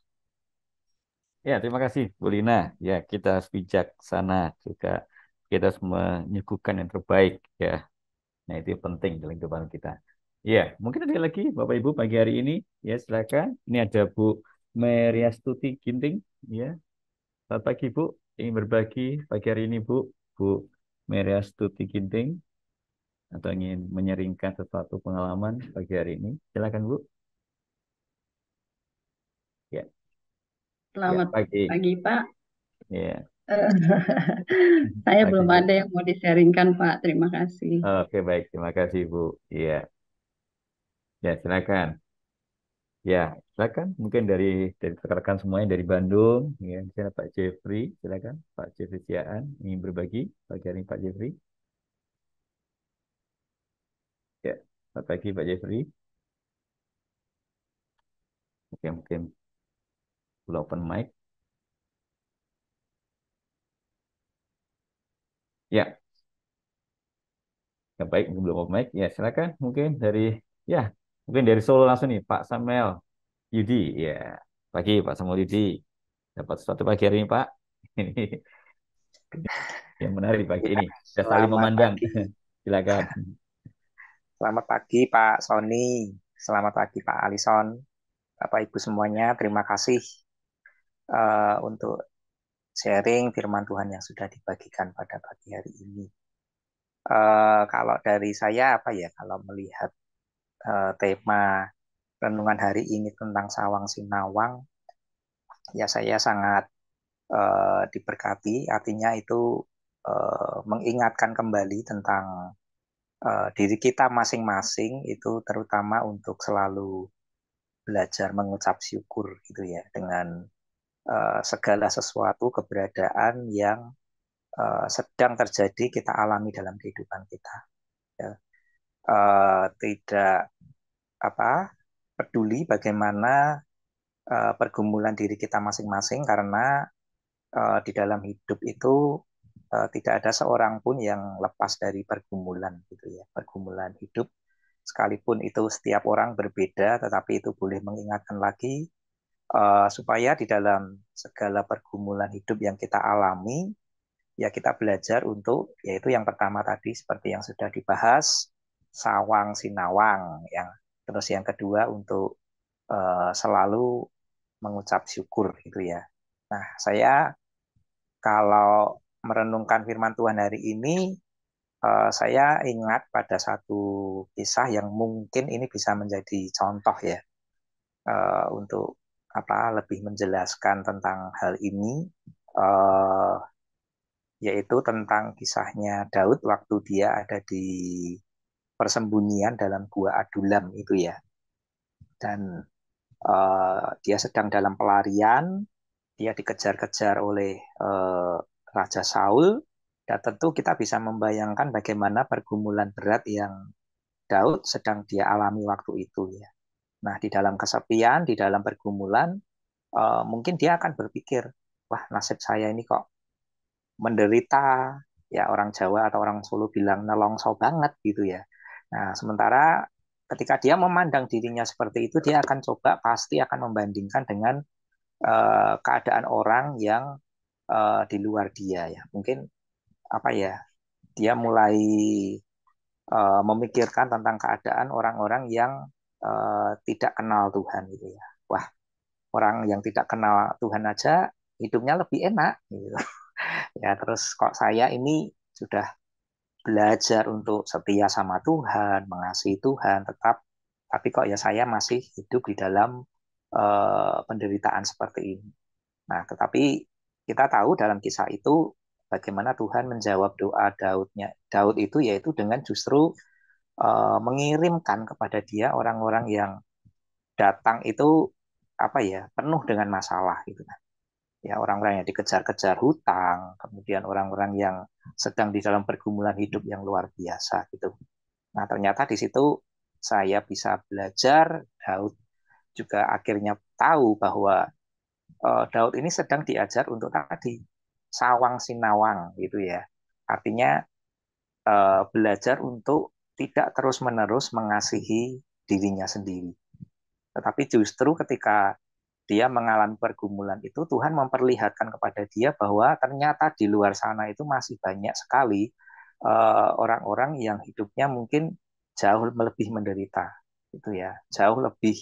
Ya, terima kasih Bu Lina. Ya, kita harus bijaksana juga. Kita harus menyuguhkan yang terbaik ya. Nah, itu yang penting dalam kehidupan kita. Ya, mungkin ada lagi Bapak Ibu pagi hari ini. Ya, silakan. Ini ada Bu Meriastuti Ginting. Ya, selamat pagi Bu. Ingin berbagi pagi hari ini Bu. Bu Meriastuti Ginting. Atau ingin menyeringkan sesuatu pengalaman pagi hari ini. Silakan Bu. Ya, ya Selamat pagi. pagi, Pak. Ya, Eh, Saya pagi belum Bu. ada yang mau disaringkan, Pak. Terima kasih. Oke, baik. Terima kasih Bu. Iya, ya silakan. Ya, silakan. Mungkin dari rekan-rekan semuanya dari Bandung. Ya, misalnya Pak Jeffrey. Silakan. Pak Jeffrey Siaan ingin berbagi pagi hari ini Pak Jeffrey. Ya, selamat pagi Pak Jeffrey. Oke, mungkin belum open mic. Ya, ya baik. Mungkin belum open mic. Ya, silakan. Ya, mungkin dari Solo langsung nih Pak Samuel Yudi. Ya, pagi Pak Samuel Yudi. Dapat sesuatu pagi hari ini Pak. Ini yang menarik pagi ini. Kita saling Selamat memandang. pagi. Silakan. Selamat pagi Pak Sony. Selamat pagi Pak Alison. Bapak Ibu semuanya, terima kasih untuk sharing firman Tuhan yang sudah dibagikan pada pagi hari ini. Kalau dari saya apa ya, kalau melihat tema renungan hari ini tentang Sawang Sinawang, ya saya sangat diberkati. Artinya itu mengingatkan kembali tentang diri kita masing-masing, itu terutama untuk selalu belajar mengucap syukur gitu ya, dengan segala sesuatu keberadaan yang sedang terjadi kita alami dalam kehidupan kita. Ya. Tidak peduli bagaimana pergumulan diri kita masing-masing, karena di dalam hidup itu tidak ada seorang pun yang lepas dari pergumulan gitu ya. Pergumulan hidup, sekalipun itu setiap orang berbeda, tetapi itu boleh mengingatkan lagi supaya di dalam segala pergumulan hidup yang kita alami, ya kita belajar untuk, yaitu yang pertama tadi seperti yang sudah dibahas, sawang sinawang, yang terus yang kedua untuk selalu mengucap syukur gitu ya. Nah, saya kalau merenungkan firman Tuhan hari ini, saya ingat pada satu kisah yang mungkin ini bisa menjadi contoh ya, untuk lebih menjelaskan tentang hal ini, yaitu tentang kisahnya Daud waktu dia ada di persembunyian dalam gua Adulam itu ya. Dan dia sedang dalam pelarian, dia dikejar-kejar oleh Raja Saul, dan tentu kita bisa membayangkan bagaimana pergumulan berat yang Daud sedang dia alami waktu itu ya. Nah, di dalam kesepian, di dalam pergumulan, mungkin dia akan berpikir, wah nasib saya ini kok menderita, ya orang Jawa atau orang Solo bilang nelongso banget gitu ya. Nah, sementara ketika dia memandang dirinya seperti itu, dia akan pasti akan membandingkan dengan keadaan orang yang di luar dia ya. Mungkin dia mulai memikirkan tentang keadaan orang-orang yang tidak kenal Tuhan gitu ya. Wah, orang yang tidak kenal Tuhan aja hidupnya lebih enak gitu. Ya, terus kok saya ini sudah belajar untuk setia sama Tuhan, mengasihi Tuhan, tapi kok ya saya masih hidup di dalam penderitaan seperti ini. Nah, tetapi kita tahu dalam kisah itu bagaimana Tuhan menjawab doa Daud itu, yaitu dengan justru mengirimkan kepada dia orang-orang yang datang itu penuh dengan masalah gitu. Ya, orang-orang yang dikejar-kejar hutang, kemudian orang-orang yang sedang di dalam pergumulan hidup yang luar biasa gitu. Nah, ternyata di situ saya bisa belajar, Daud juga akhirnya tahu bahwa Daud ini sedang diajar untuk tadi sawang sinawang gitu ya. Artinya belajar untuk tidak terus-menerus mengasihi dirinya sendiri. Tetapi justru ketika dia mengalami pergumulan itu, Tuhan memperlihatkan kepada dia bahwa ternyata di luar sana itu masih banyak sekali orang-orang yang hidupnya mungkin jauh lebih menderita, gitu ya, jauh lebih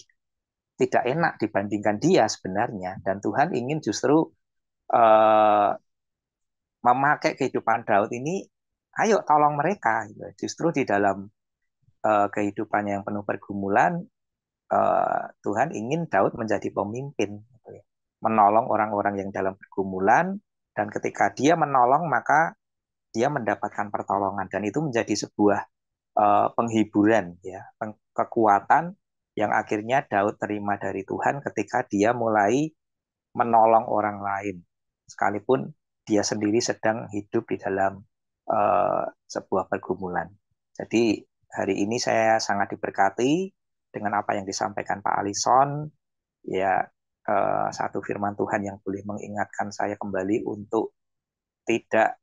tidak enak dibandingkan dia sebenarnya. Dan Tuhan ingin justru memakai kehidupan Daud ini, ayo tolong mereka. Justru di dalam kehidupannya yang penuh pergumulan, Tuhan ingin Daud menjadi pemimpin, gitu ya, menolong orang-orang yang dalam pergumulan, dan ketika dia menolong maka dia mendapatkan pertolongan, dan itu menjadi sebuah penghiburan ya, kekuatan yang akhirnya Daud terima dari Tuhan ketika dia mulai menolong orang lain sekalipun dia sendiri sedang hidup di dalam sebuah pergumulan. Jadi hari ini saya sangat diberkati dengan apa yang disampaikan Pak Alison ya, satu firman Tuhan yang boleh mengingatkan saya kembali untuk tidak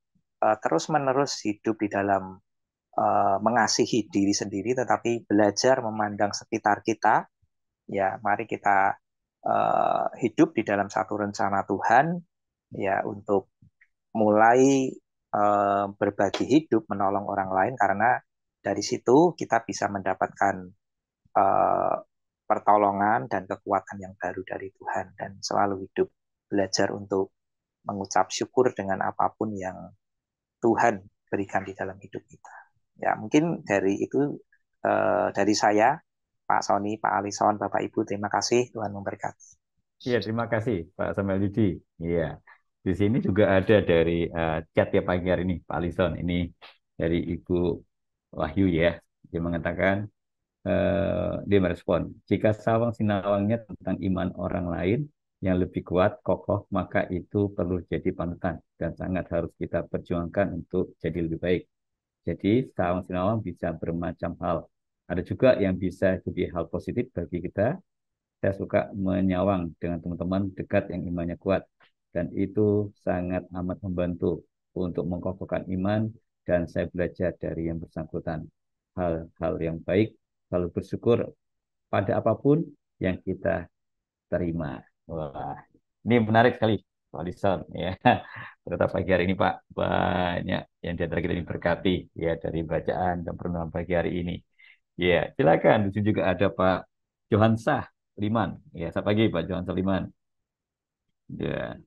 terus-menerus hidup di dalam mengasihi diri sendiri, tetapi belajar memandang sekitar kita. Ya, mari kita hidup di dalam satu rencana Tuhan ya, untuk mulai berbagi hidup, menolong orang lain, karena dari situ kita bisa mendapatkan pertolongan dan kekuatan yang baru dari Tuhan, dan selalu hidup belajar untuk mengucap syukur dengan apapun yang Tuhan berikan di dalam hidup kita. Ya, mungkin dari itu dari saya, Pak Sony, Pak Alison, Bapak Ibu, terima kasih, Tuhan memberkati. Iya, terima kasih Pak Samuel Yudi. Iya, di sini juga ada dari chat ya pagi hari ini, Pak Alison. Ini dari Ibu Wahyu ya. Dia mengatakan, dia merespon, jika sawang sinawangnya tentang iman orang lain yang lebih kuat, kokoh, maka itu perlu jadi panutan dan sangat harus kita perjuangkan untuk jadi lebih baik. Jadi sawang sinawang bisa bermacam hal. Ada juga yang bisa jadi hal positif bagi kita. Saya suka menyawang dengan teman-teman dekat yang imannya kuat. Dan itu sangat amat membantu untuk mengkokohkan iman. Dan saya belajar dari yang bersangkutan. Hal-hal yang baik, selalu bersyukur pada apapun yang kita terima. Wah, ini menarik sekali, Pak Alison. Ya, ternyata pagi hari ini Pak, banyak yang di antara kita diberkati ya dari bacaan dan perenungan pagi hari ini. Ya, silakan. Di sini juga ada Pak Johansah Liman. Ya, selamat pagi Pak Johansah Liman. Ya,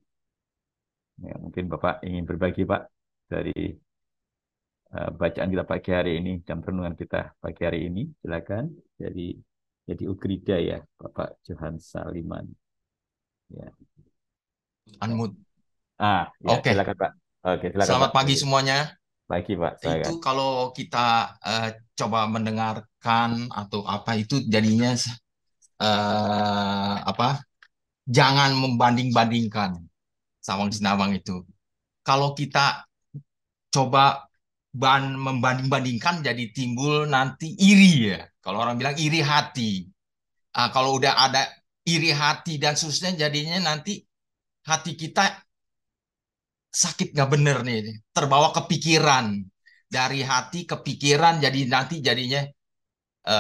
ya, mungkin Bapak ingin berbagi Pak dari bacaan kita pagi hari ini dan perenungan kita pagi hari ini. Silakan. Jadi Ugrida ya, Bapak Johansah Liman. Ya. Unmute. Ya, Oke. silakan Pak. Oke, silakan Selamat Pak. pagi semuanya. Pagi Pak. Itu Silakan. kalau kita coba mendengarkan atau apa itu jadinya jangan membanding-bandingkan sawang sinawang itu. Kalau kita coba membanding-bandingkan jadi timbul nanti iri ya. Kalau orang bilang iri hati. Kalau udah ada iri hati dan seterusnya jadinya nanti hati kita sakit nggak bener nih, terbawa kepikiran dari hati ke pikiran jadi nanti jadinya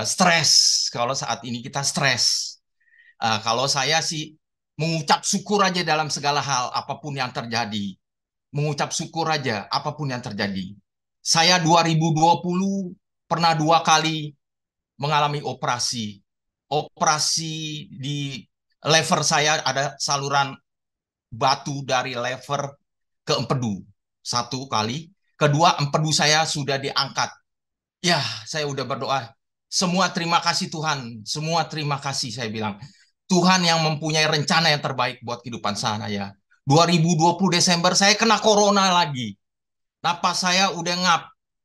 stres. Kalau saat ini kita stres. Kalau saya sih mengucap syukur aja dalam segala hal apapun yang terjadi. Mengucap syukur aja apapun yang terjadi. Saya 2020 pernah 2 kali mengalami operasi. Operasi di lever saya ada saluran batu dari lever ke empedu 1 kali. Kedua, empedu saya sudah diangkat. Ya, saya udah berdoa. Semua terima kasih Tuhan. Semua terima kasih saya bilang. Tuhan yang mempunyai rencana yang terbaik buat kehidupan saya. 2020 Desember saya kena corona lagi. Napas saya udah ngap.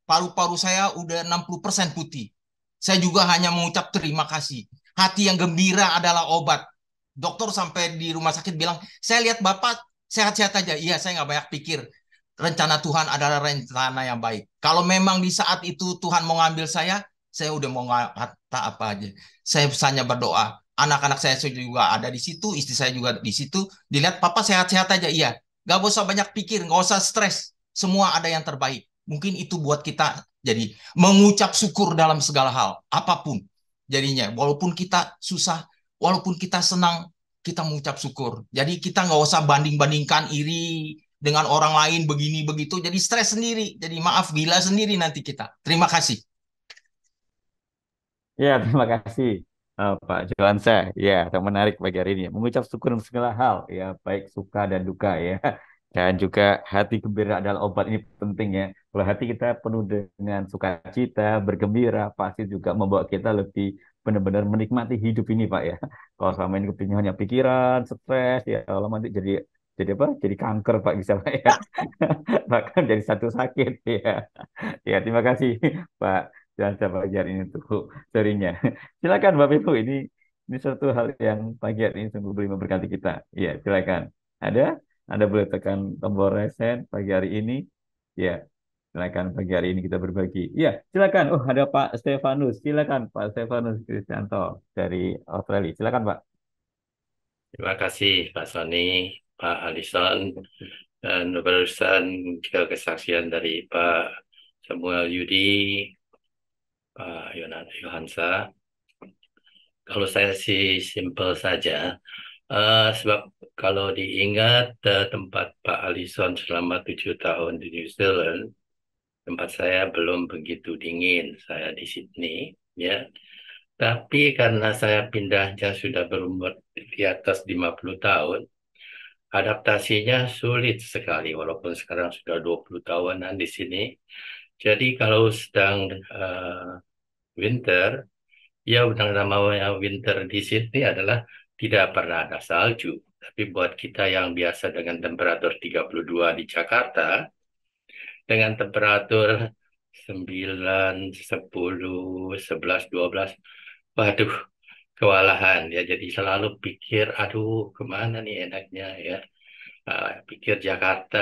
Paru-paru saya udah 60% putih. Saya juga hanya mengucap terima kasih. Hati yang gembira adalah obat. Dokter sampai di rumah sakit bilang, saya lihat Bapak sehat-sehat aja. Iya, saya nggak banyak pikir. Rencana Tuhan adalah rencana yang baik. Kalau memang di saat itu Tuhan mau ngambil saya udah mau kata apa aja. Saya hanya berdoa. Anak-anak saya juga ada di situ, istri saya juga di situ. Dilihat, Papa sehat-sehat aja. Iya, nggak usah banyak pikir, nggak usah stres. Semua ada yang terbaik. Mungkin itu buat kita jadi mengucap syukur dalam segala hal, apapun. Jadinya, walaupun kita susah, walaupun kita senang, kita mengucap syukur. Jadi kita nggak usah banding-bandingkan iri dengan orang lain begini begitu. Jadi stres sendiri. Jadi maaf gila sendiri nanti kita. Terima kasih. Ya, terima kasih Pak Johansa. Ya, yang menarik pagi hari ini. Mengucap syukur untuk segala hal, ya, baik suka dan duka ya. Dan juga hati gembira adalah obat, ini penting ya. Kalau hati kita penuh dengan sukacita, bergembira, pasti juga membawa kita lebih benar-benar menikmati hidup ini, Pak ya. Kalau selama ini kepingin hanya pikiran, stres, ya kalau nanti jadi apa? Jadi kanker, Pak, bisa Pak ya. Bahkan jadi satu sakit ya. Ya, terima kasih Pak. Jangan saya pagi hari ini untuk sharingnya. Silakan Bapak Ibu, ini suatu hal yang pagi hari ini sungguh beri memberkati kita. Iya, silakan. Anda boleh tekan tombol resen pagi hari ini. Ya, silakan pagi hari ini kita berbagi. Iya, silakan. Oh, ada Pak Stefanus. Silakan Pak Stefanus Kristianto dari Australia. Silakan Pak. Terima kasih Pak Sony, Pak Alison, dan barusan juga kesaksian dari Pak Samuel Yudi, Pak Yohansa. Kalau saya sih simpel saja, sebab kalau diingat tempat Pak Alison selama 7 tahun di New Zealand, tempat saya belum begitu dingin, saya di Sydney, ya. Tapi karena saya pindahnya sudah berumur di atas 50 tahun, adaptasinya sulit sekali, walaupun sekarang sudah 20 tahunan di sini. Jadi kalau sedang winter, ya benar namanya winter di Sydney adalah tidak pernah ada salju. Tapi buat kita yang biasa dengan temperatur 32 di Jakarta, dengan temperatur 9, 10, 11, 12, waduh, kewalahan ya. Jadi selalu pikir, aduh, kemana nih enaknya ya. Pikir Jakarta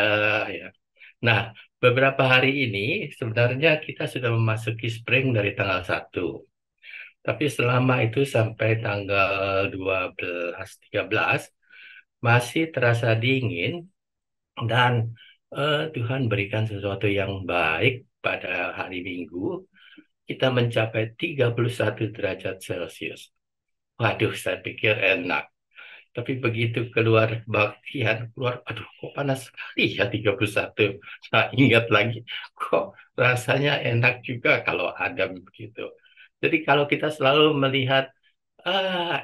ya. Nah, beberapa hari ini sebenarnya kita sudah memasuki spring dari tanggal 1. Tapi selama itu sampai tanggal 12, 13 masih terasa dingin dan Tuhan berikan sesuatu yang baik pada hari Minggu. Kita mencapai 31 derajat Celcius. Waduh, saya pikir enak. Tapi begitu keluar bagian, aduh kok panas sekali ya 31. Nah, ingat lagi, kok rasanya enak juga kalau ada begitu. Jadi kalau kita selalu melihat,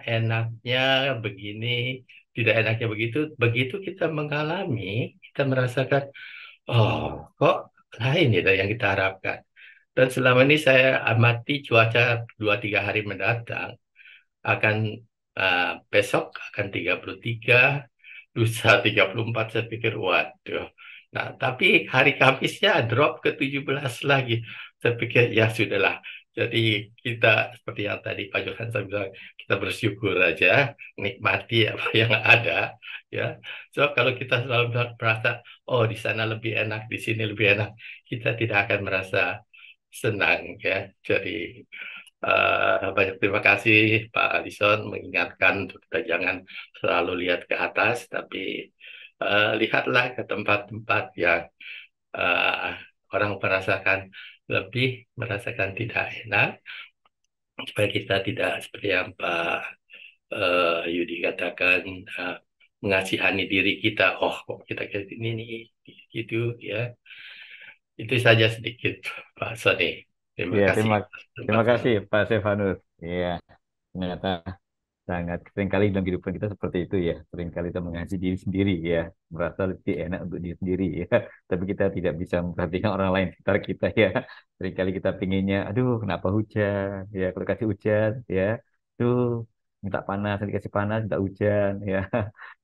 enaknya begini, tidak enaknya begitu, begitu kita mengalami, kita merasakan, oh kok lain ya dari yang kita harapkan. Dan selama ini saya amati cuaca 2-3 hari mendatang, akan besok akan 33, lusa 34, saya pikir waduh. Nah, tapi hari Kamisnya drop ke 17 lagi. Saya pikir ya sudahlah. Jadi kita seperti yang tadi Pak Johan saya bilang, kita bersyukur aja, nikmati apa yang ada ya. So kalau kita selalu merasa oh di sana lebih enak, di sini lebih enak, kita tidak akan merasa senang ya. Jadi banyak terima kasih Pak Alison mengingatkan untuk kita jangan selalu lihat ke atas, tapi lihatlah ke tempat-tempat yang orang merasakan tidak enak, supaya kita tidak seperti yang Pak Yudi katakan, mengasihani diri kita. Oh, kok kita kayak gini nih, gitu ya. Itu saja sedikit Pak Sony. Terima Iya, kasih. terima kasih Pak Stefanus. Iya, ternyata sangat seringkali dalam kehidupan kita seperti itu ya. Seringkali kita mengasihi diri sendiri ya, merasa lebih enak untuk diri sendiri ya. Tapi kita tidak bisa memperhatikan orang lain sekitar kita ya. Seringkali kita pinginnya, aduh kenapa hujan ya, kalau kasih hujan ya, aduh minta panas, dikasih panas, minta hujan ya.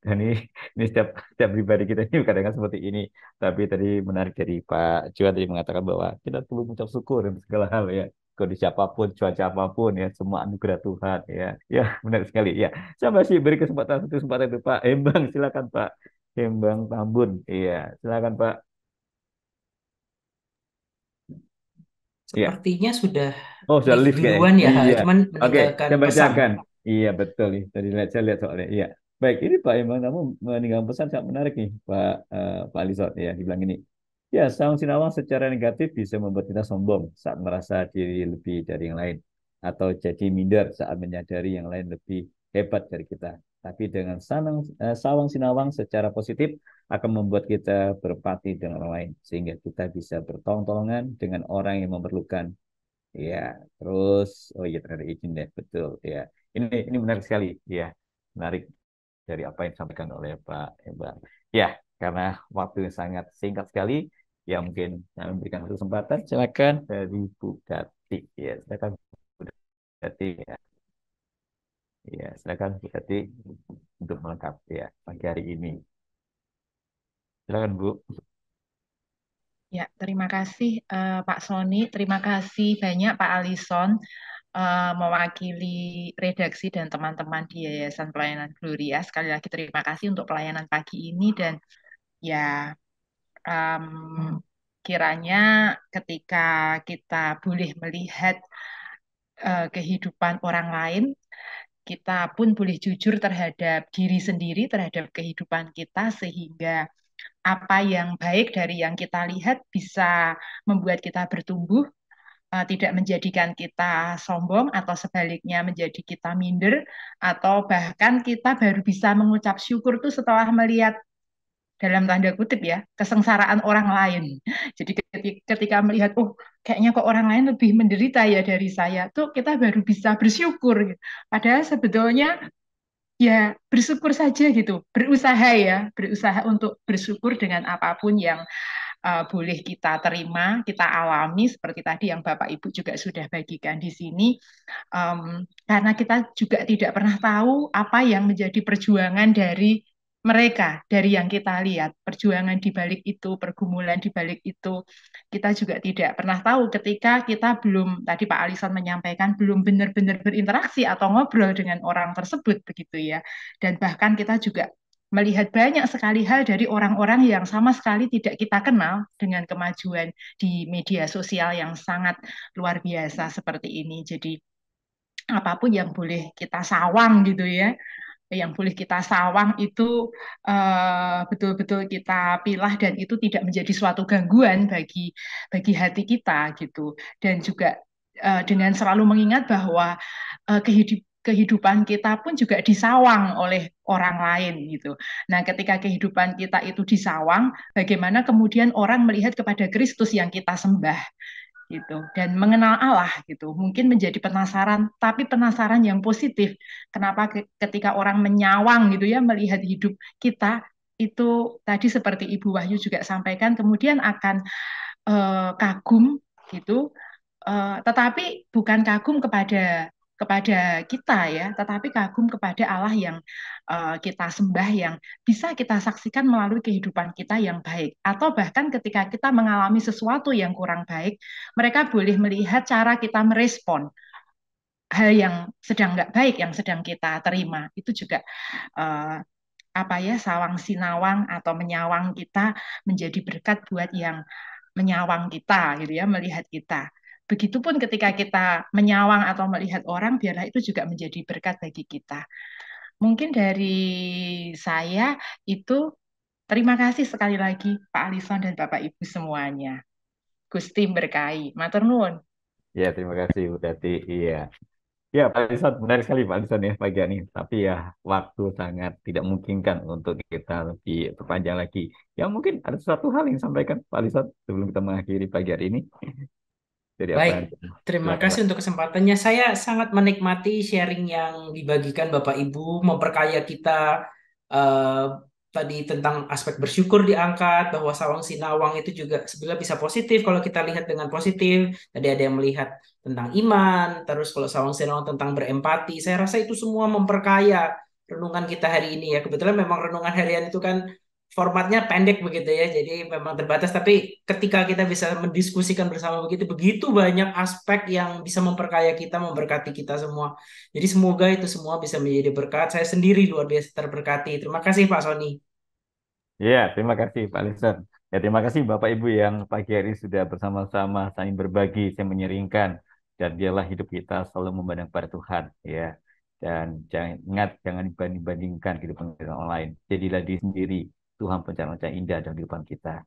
Dan ini setiap pribadi kita ini kadang-kadang seperti ini. Tapi tadi menarik dari Pak Juan tadi mengatakan bahwa kita perlu mengucap syukur untuk segala hal ya. Kondisi apapun, cuaca apapun ya, semua anugerah Tuhan ya. Ya, benar sekali ya. Saya masih beri kesempatan itu Pak Hembang, silakan Pak Hembang Tambun. Iya, silakan Pak. Ya. Sepertinya sudah Oh, sudah live live kayaknya. duluan ya, Iya. cuman Oke, meninggalkan saya pesan. bacakan. Iya, betul nih. Tadi saya lihat soalnya. Iya. Baik, ini Pak Hembang Tambun meninggalkan pesan sangat menarik nih, Pak Alisot ya, dibilang ini. Ya, Saung Sinawang secara negatif bisa membuat kita sombong saat merasa diri lebih dari yang lain, atau jadi minder saat menyadari yang lain lebih hebat dari kita. Tapi dengan Sawang Sinawang secara positif akan membuat kita berempati dengan orang lain, sehingga kita bisa bertolong-tolongan dengan orang yang memerlukan. Ya, terus, oh iya ternyata izin deh, betul ya. Ini menarik sekali, ya, menarik dari apa yang disampaikan oleh Pak Embang. Ya, karena waktu yang sangat singkat sekali, ya mungkin saya memberikan kesempatan. Silakan dari Bu Dati. Ya, silakan Bu Dati. Ya, ya silakan Bu Dati untuk melengkapi ya pagi hari ini. Silakan Bu. Ya, terima kasih Pak Sony, terima kasih banyak Pak Alison mewakili redaksi dan teman-teman di Yayasan Pelayanan Gloria. Sekali lagi terima kasih untuk pelayanan pagi ini dan ya kiranya ketika kita boleh melihat kehidupan orang lain, kita pun boleh jujur terhadap diri sendiri, terhadap kehidupan kita, sehingga apa yang baik dari yang kita lihat bisa membuat kita bertumbuh, tidak menjadikan kita sombong atau sebaliknya menjadi kita minder, atau bahkan kita baru bisa mengucap syukur tuh setelah melihat dalam tanda kutip ya kesengsaraan orang lain. Jadi ketika melihat oh kayaknya kok orang lain lebih menderita ya dari saya tuh kita baru bisa bersyukur. Padahal sebetulnya ya bersyukur saja gitu, berusaha untuk bersyukur dengan apapun yang boleh kita terima, kita alami seperti tadi yang Bapak Ibu juga sudah bagikan di sini. Karena kita juga tidak pernah tahu apa yang menjadi perjuangan dari mereka, dari yang kita lihat, perjuangan di balik itu, pergumulan di balik itu, kita juga tidak pernah tahu ketika kita belum, tadi Pak Alison menyampaikan, belum benar-benar berinteraksi atau ngobrol dengan orang tersebut, begitu ya. Dan bahkan kita juga melihat banyak sekali hal dari orang-orang yang sama sekali tidak kita kenal dengan kemajuan di media sosial yang sangat luar biasa seperti ini. Jadi apapun yang boleh kita sawang gitu ya, yang boleh kita sawang itu betul-betul kita pilah dan itu tidak menjadi suatu gangguan bagi hati kita gitu. Dan juga dengan selalu mengingat bahwa kehidupan kita pun juga disawang oleh orang lain gitu. Nah, ketika kehidupan kita itu disawang, bagaimana kemudian orang melihat kepada Kristus yang kita sembah gitu dan mengenal Allah gitu. Mungkin menjadi penasaran, tapi penasaran yang positif. Kenapa ketika orang menyawang gitu ya melihat hidup kita itu tadi seperti Ibu Wahyu juga sampaikan kemudian akan kagum gitu. Tetapi bukan kagum kepada kita ya, tetapi kagum kepada Allah yang kita sembah, yang bisa kita saksikan melalui kehidupan kita yang baik. Atau bahkan ketika kita mengalami sesuatu yang kurang baik, mereka boleh melihat cara kita merespon hal yang sedang nggak baik yang sedang kita terima. Itu juga uh, apa ya, sawang sinawang atau menyawang kita menjadi berkat buat yang menyawang kita gitu ya, melihat kita. Begitupun ketika kita menyawang atau melihat orang, biarlah itu juga menjadi berkat bagi kita. Mungkin dari saya itu terima kasih sekali lagi Pak Alison dan Bapak Ibu semuanya. Gusti berkahi. Matur nuwun. Ya, terima kasih Bu Tati. Iya. Ya, Pak Alison, benar sekali Pak Alison ya pagi ini. Tapi ya, waktu sangat tidak memungkinkan untuk kita lebih perpanjang lagi. Ya, mungkin ada satu hal yang disampaikan Pak Alison sebelum kita mengakhiri pagi hari ini. Jadi apa Baik, yang terima silakan kasih Pak. untuk kesempatannya. Saya sangat menikmati sharing yang dibagikan Bapak Ibu, memperkaya kita eh, tadi tentang aspek bersyukur diangkat, bahwa sawang sinawang itu juga sebenarnya bisa positif kalau kita lihat dengan positif. Tadi ada yang melihat tentang iman, terus kalau sawang sinawang tentang berempati. Saya rasa itu semua memperkaya renungan kita hari ini ya. Kebetulan memang renungan harian itu kan formatnya pendek begitu ya, jadi memang terbatas. Tapi ketika kita bisa mendiskusikan bersama begitu, begitu banyak aspek yang bisa memperkaya kita, memberkati kita semua. Jadi semoga itu semua bisa menjadi berkat. Saya sendiri luar biasa terberkati. Terima kasih Pak Sony. Ya, terima kasih Pak Alison. Ya, terima kasih Bapak Ibu yang pagi hari ini sudah bersama-sama saling berbagi, saling menyeringkan. Dan biarlah hidup kita selalu memandang pada Tuhan. Ya. Dan jangan ingat, jangan dibanding-bandingkan kehidupan kita orang lain. Jadilah diri sendiri. Tuhan pencapaian indah dalam kehidupan kita.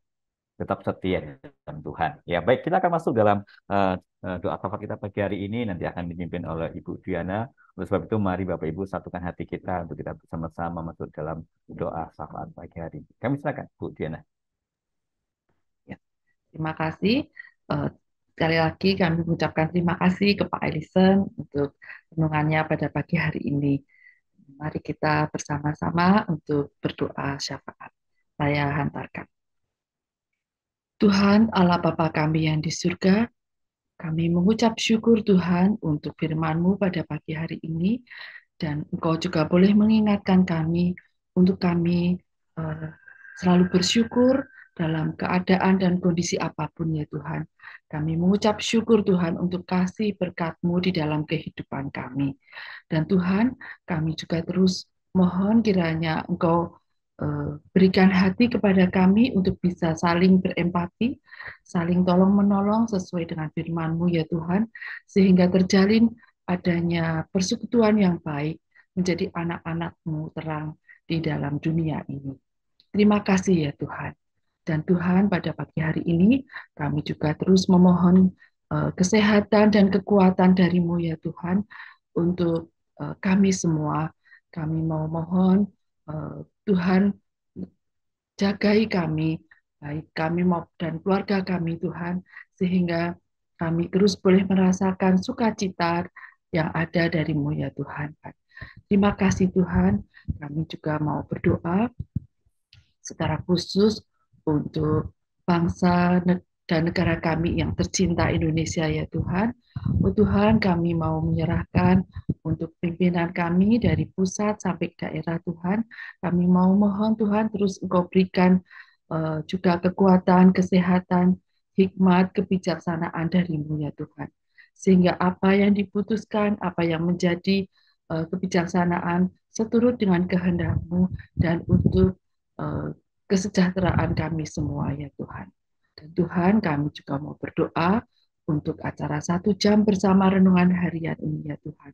Tetap setia dengan Tuhan. Ya, baik, kita akan masuk dalam doa kafar kita pagi hari ini. Nanti akan dipimpin oleh Ibu Diana. Oleh sebab itu, mari Bapak Ibu satukan hati kita untuk kita bersama-sama masuk dalam doa syafaat pagi hari ini. Kami silakan, Bu Diana. Ya, terima kasih. Eh, Sekali lagi kami mengucapkan terima kasih ke Pak Alison untuk renungannya pada pagi hari ini. Mari kita bersama-sama untuk berdoa syafaat. Saya hantarkan. Tuhan Allah Bapa kami yang di surga, kami mengucap syukur Tuhan untuk firman-Mu pada pagi hari ini, dan Engkau juga boleh mengingatkan kami untuk kami selalu bersyukur dalam keadaan dan kondisi apapun ya Tuhan. Kami mengucap syukur Tuhan untuk kasih berkat-Mu di dalam kehidupan kami. Dan Tuhan, kami juga terus mohon kiranya Engkau berikan hati kepada kami untuk bisa saling berempati, saling tolong-menolong sesuai dengan firman-Mu ya Tuhan, sehingga terjalin adanya persekutuan yang baik menjadi anak-anak-Mu terang di dalam dunia ini. Terima kasih ya Tuhan. Dan Tuhan, pada pagi hari ini kami juga terus memohon kesehatan dan kekuatan dari-Mu ya Tuhan untuk kami semua. Kami mau mohon Tuhan jagai kami, baik kami dan keluarga kami Tuhan, sehingga kami terus boleh merasakan sukacita yang ada dari-Mu ya Tuhan. Terima kasih Tuhan, kami juga mau berdoa secara khusus untuk bangsa dan negara kami yang tercinta Indonesia ya Tuhan. Oh Tuhan, kami mau menyerahkan untuk pimpinan kami dari pusat sampai daerah Tuhan. Kami mau mohon Tuhan terus Engkau berikan juga kekuatan, kesehatan, hikmat, kebijaksanaan dari-Mu ya Tuhan. Sehingga apa yang diputuskan, apa yang menjadi kebijaksanaan seturut dengan kehendak-Mu dan untuk kesejahteraan kami semua ya Tuhan. Dan Tuhan, kami juga mau berdoa untuk acara 1 jam bersama renungan harian ini ya Tuhan.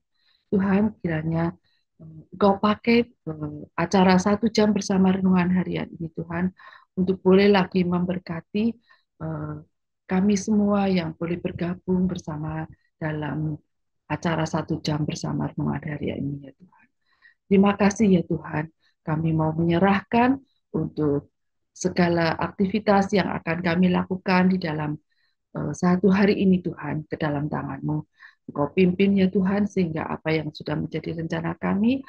Tuhan, kiranya Engkau pakai acara 1 jam bersama renungan harian ini Tuhan, untuk boleh lagi memberkati kami semua yang boleh bergabung bersama dalam acara 1 jam bersama renungan harian ini ya Tuhan. Terima kasih ya Tuhan, kami mau menyerahkan untuk segala aktivitas yang akan kami lakukan di dalam satu hari ini Tuhan ke dalam tangan-Mu. Engkau pimpin ya Tuhan, sehingga apa yang sudah menjadi rencana kami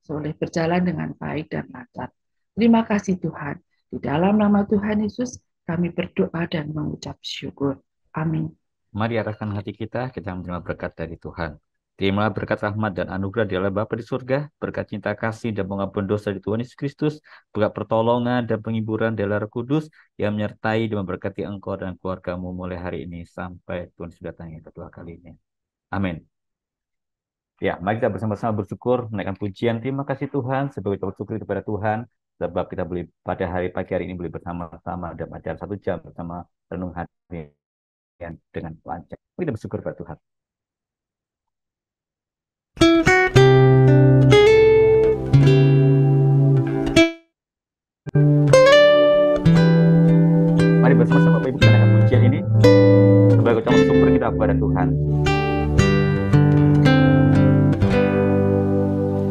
boleh berjalan dengan baik dan lancar. Terima kasih Tuhan. Di dalam nama Tuhan Yesus kami berdoa dan mengucap syukur. Amin. Mari arahkan hati kita menerima berkat dari Tuhan. Terimalah berkat rahmat dan anugerah dari Allah Bapa di surga, berkat cinta kasih dan pengampunan dosa dari Tuhan Yesus Kristus, berkat pertolongan dan penghiburan dari Roh Kudus yang menyertai dan memberkati engkau dan keluargamu mulai hari ini sampai Tuhan sudah datang yang kedua kalinya. Amin. Ya, mari kita bersama-sama bersyukur, menaikkan pujian. Terima kasih Tuhan, sebagai kita bersyukur kepada Tuhan, sebab kita boleh pada pagi hari ini boleh bersama-sama dalam acara 1 jam bersama renung harian dengan lancar. Kita bersyukur kepada Tuhan. Mari bersama-sama Bapak Ibu menaikkan pujian ini sebagai ucapan syukur kita kepada Tuhan.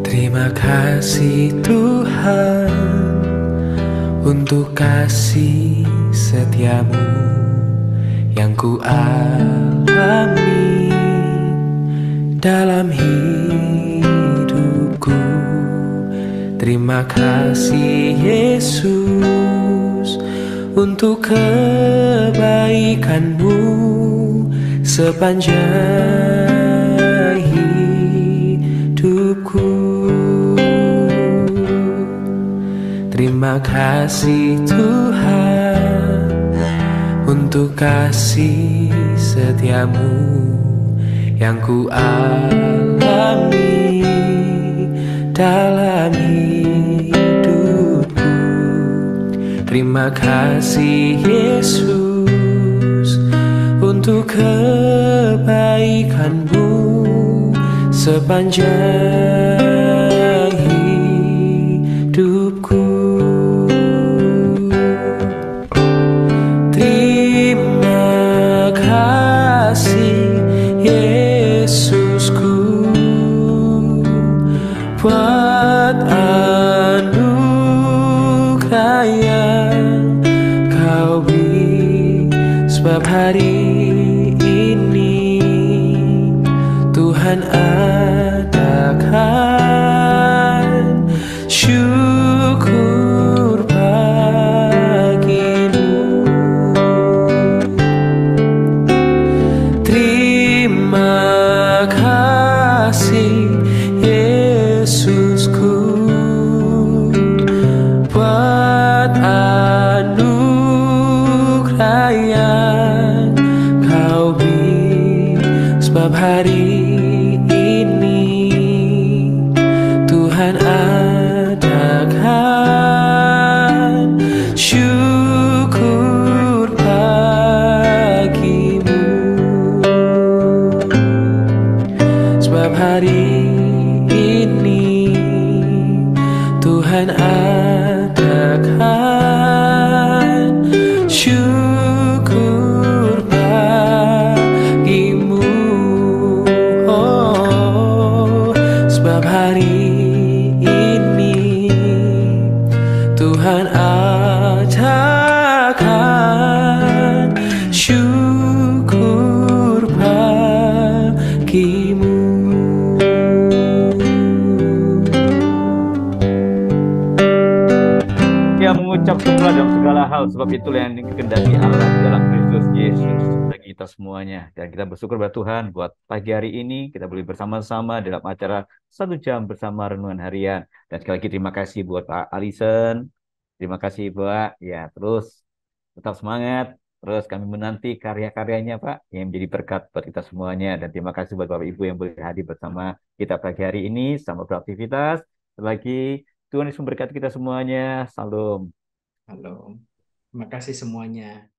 Terima kasih Tuhan untuk kasih setiamu yang ku alami dalam hidupku. Terima kasih Yesus untuk kebaikan-Mu sepanjang hidupku. Terima kasih Tuhan untuk kasih setiamu yang ku alami dalam hidupku. Terima kasih Yesus untuk kebaikan-Mu sepanjang hidupku. Terima kasih Yesusku buat anugerah yang Kau beri, sebab hari ini Tuhan adakan syukur bagimu. Terima kasih Yesusku buat anugerah yang Kau beri, sebab hari ini Tuhan adakan syukur bagimu, sebab hari ini Tuhan adakan syukur bagimu. Oh, sebab hari ini Tuhan adakan syukur bagimu. bersekutulah dalam segala hal, sebab itulah yang dikehendaki Allah dalam Kristus Yesus bagi kita semuanya. Dan kita bersyukur pada Tuhan buat pagi hari ini kita boleh bersama-sama dalam acara 1 jam bersama renungan harian. Dan sekali lagi terima kasih buat Pak Alison. Terima kasih Pak. Ya, terus tetap semangat. Terus kami menanti karya-karyanya Pak yang menjadi berkat buat kita semuanya. Dan terima kasih buat Bapak Ibu yang boleh hadir bersama kita pagi hari ini. Selamat beraktivitas. Lagi Tuhan Yesus memberkati kita semuanya. Salam. Halo. Terima kasih semuanya.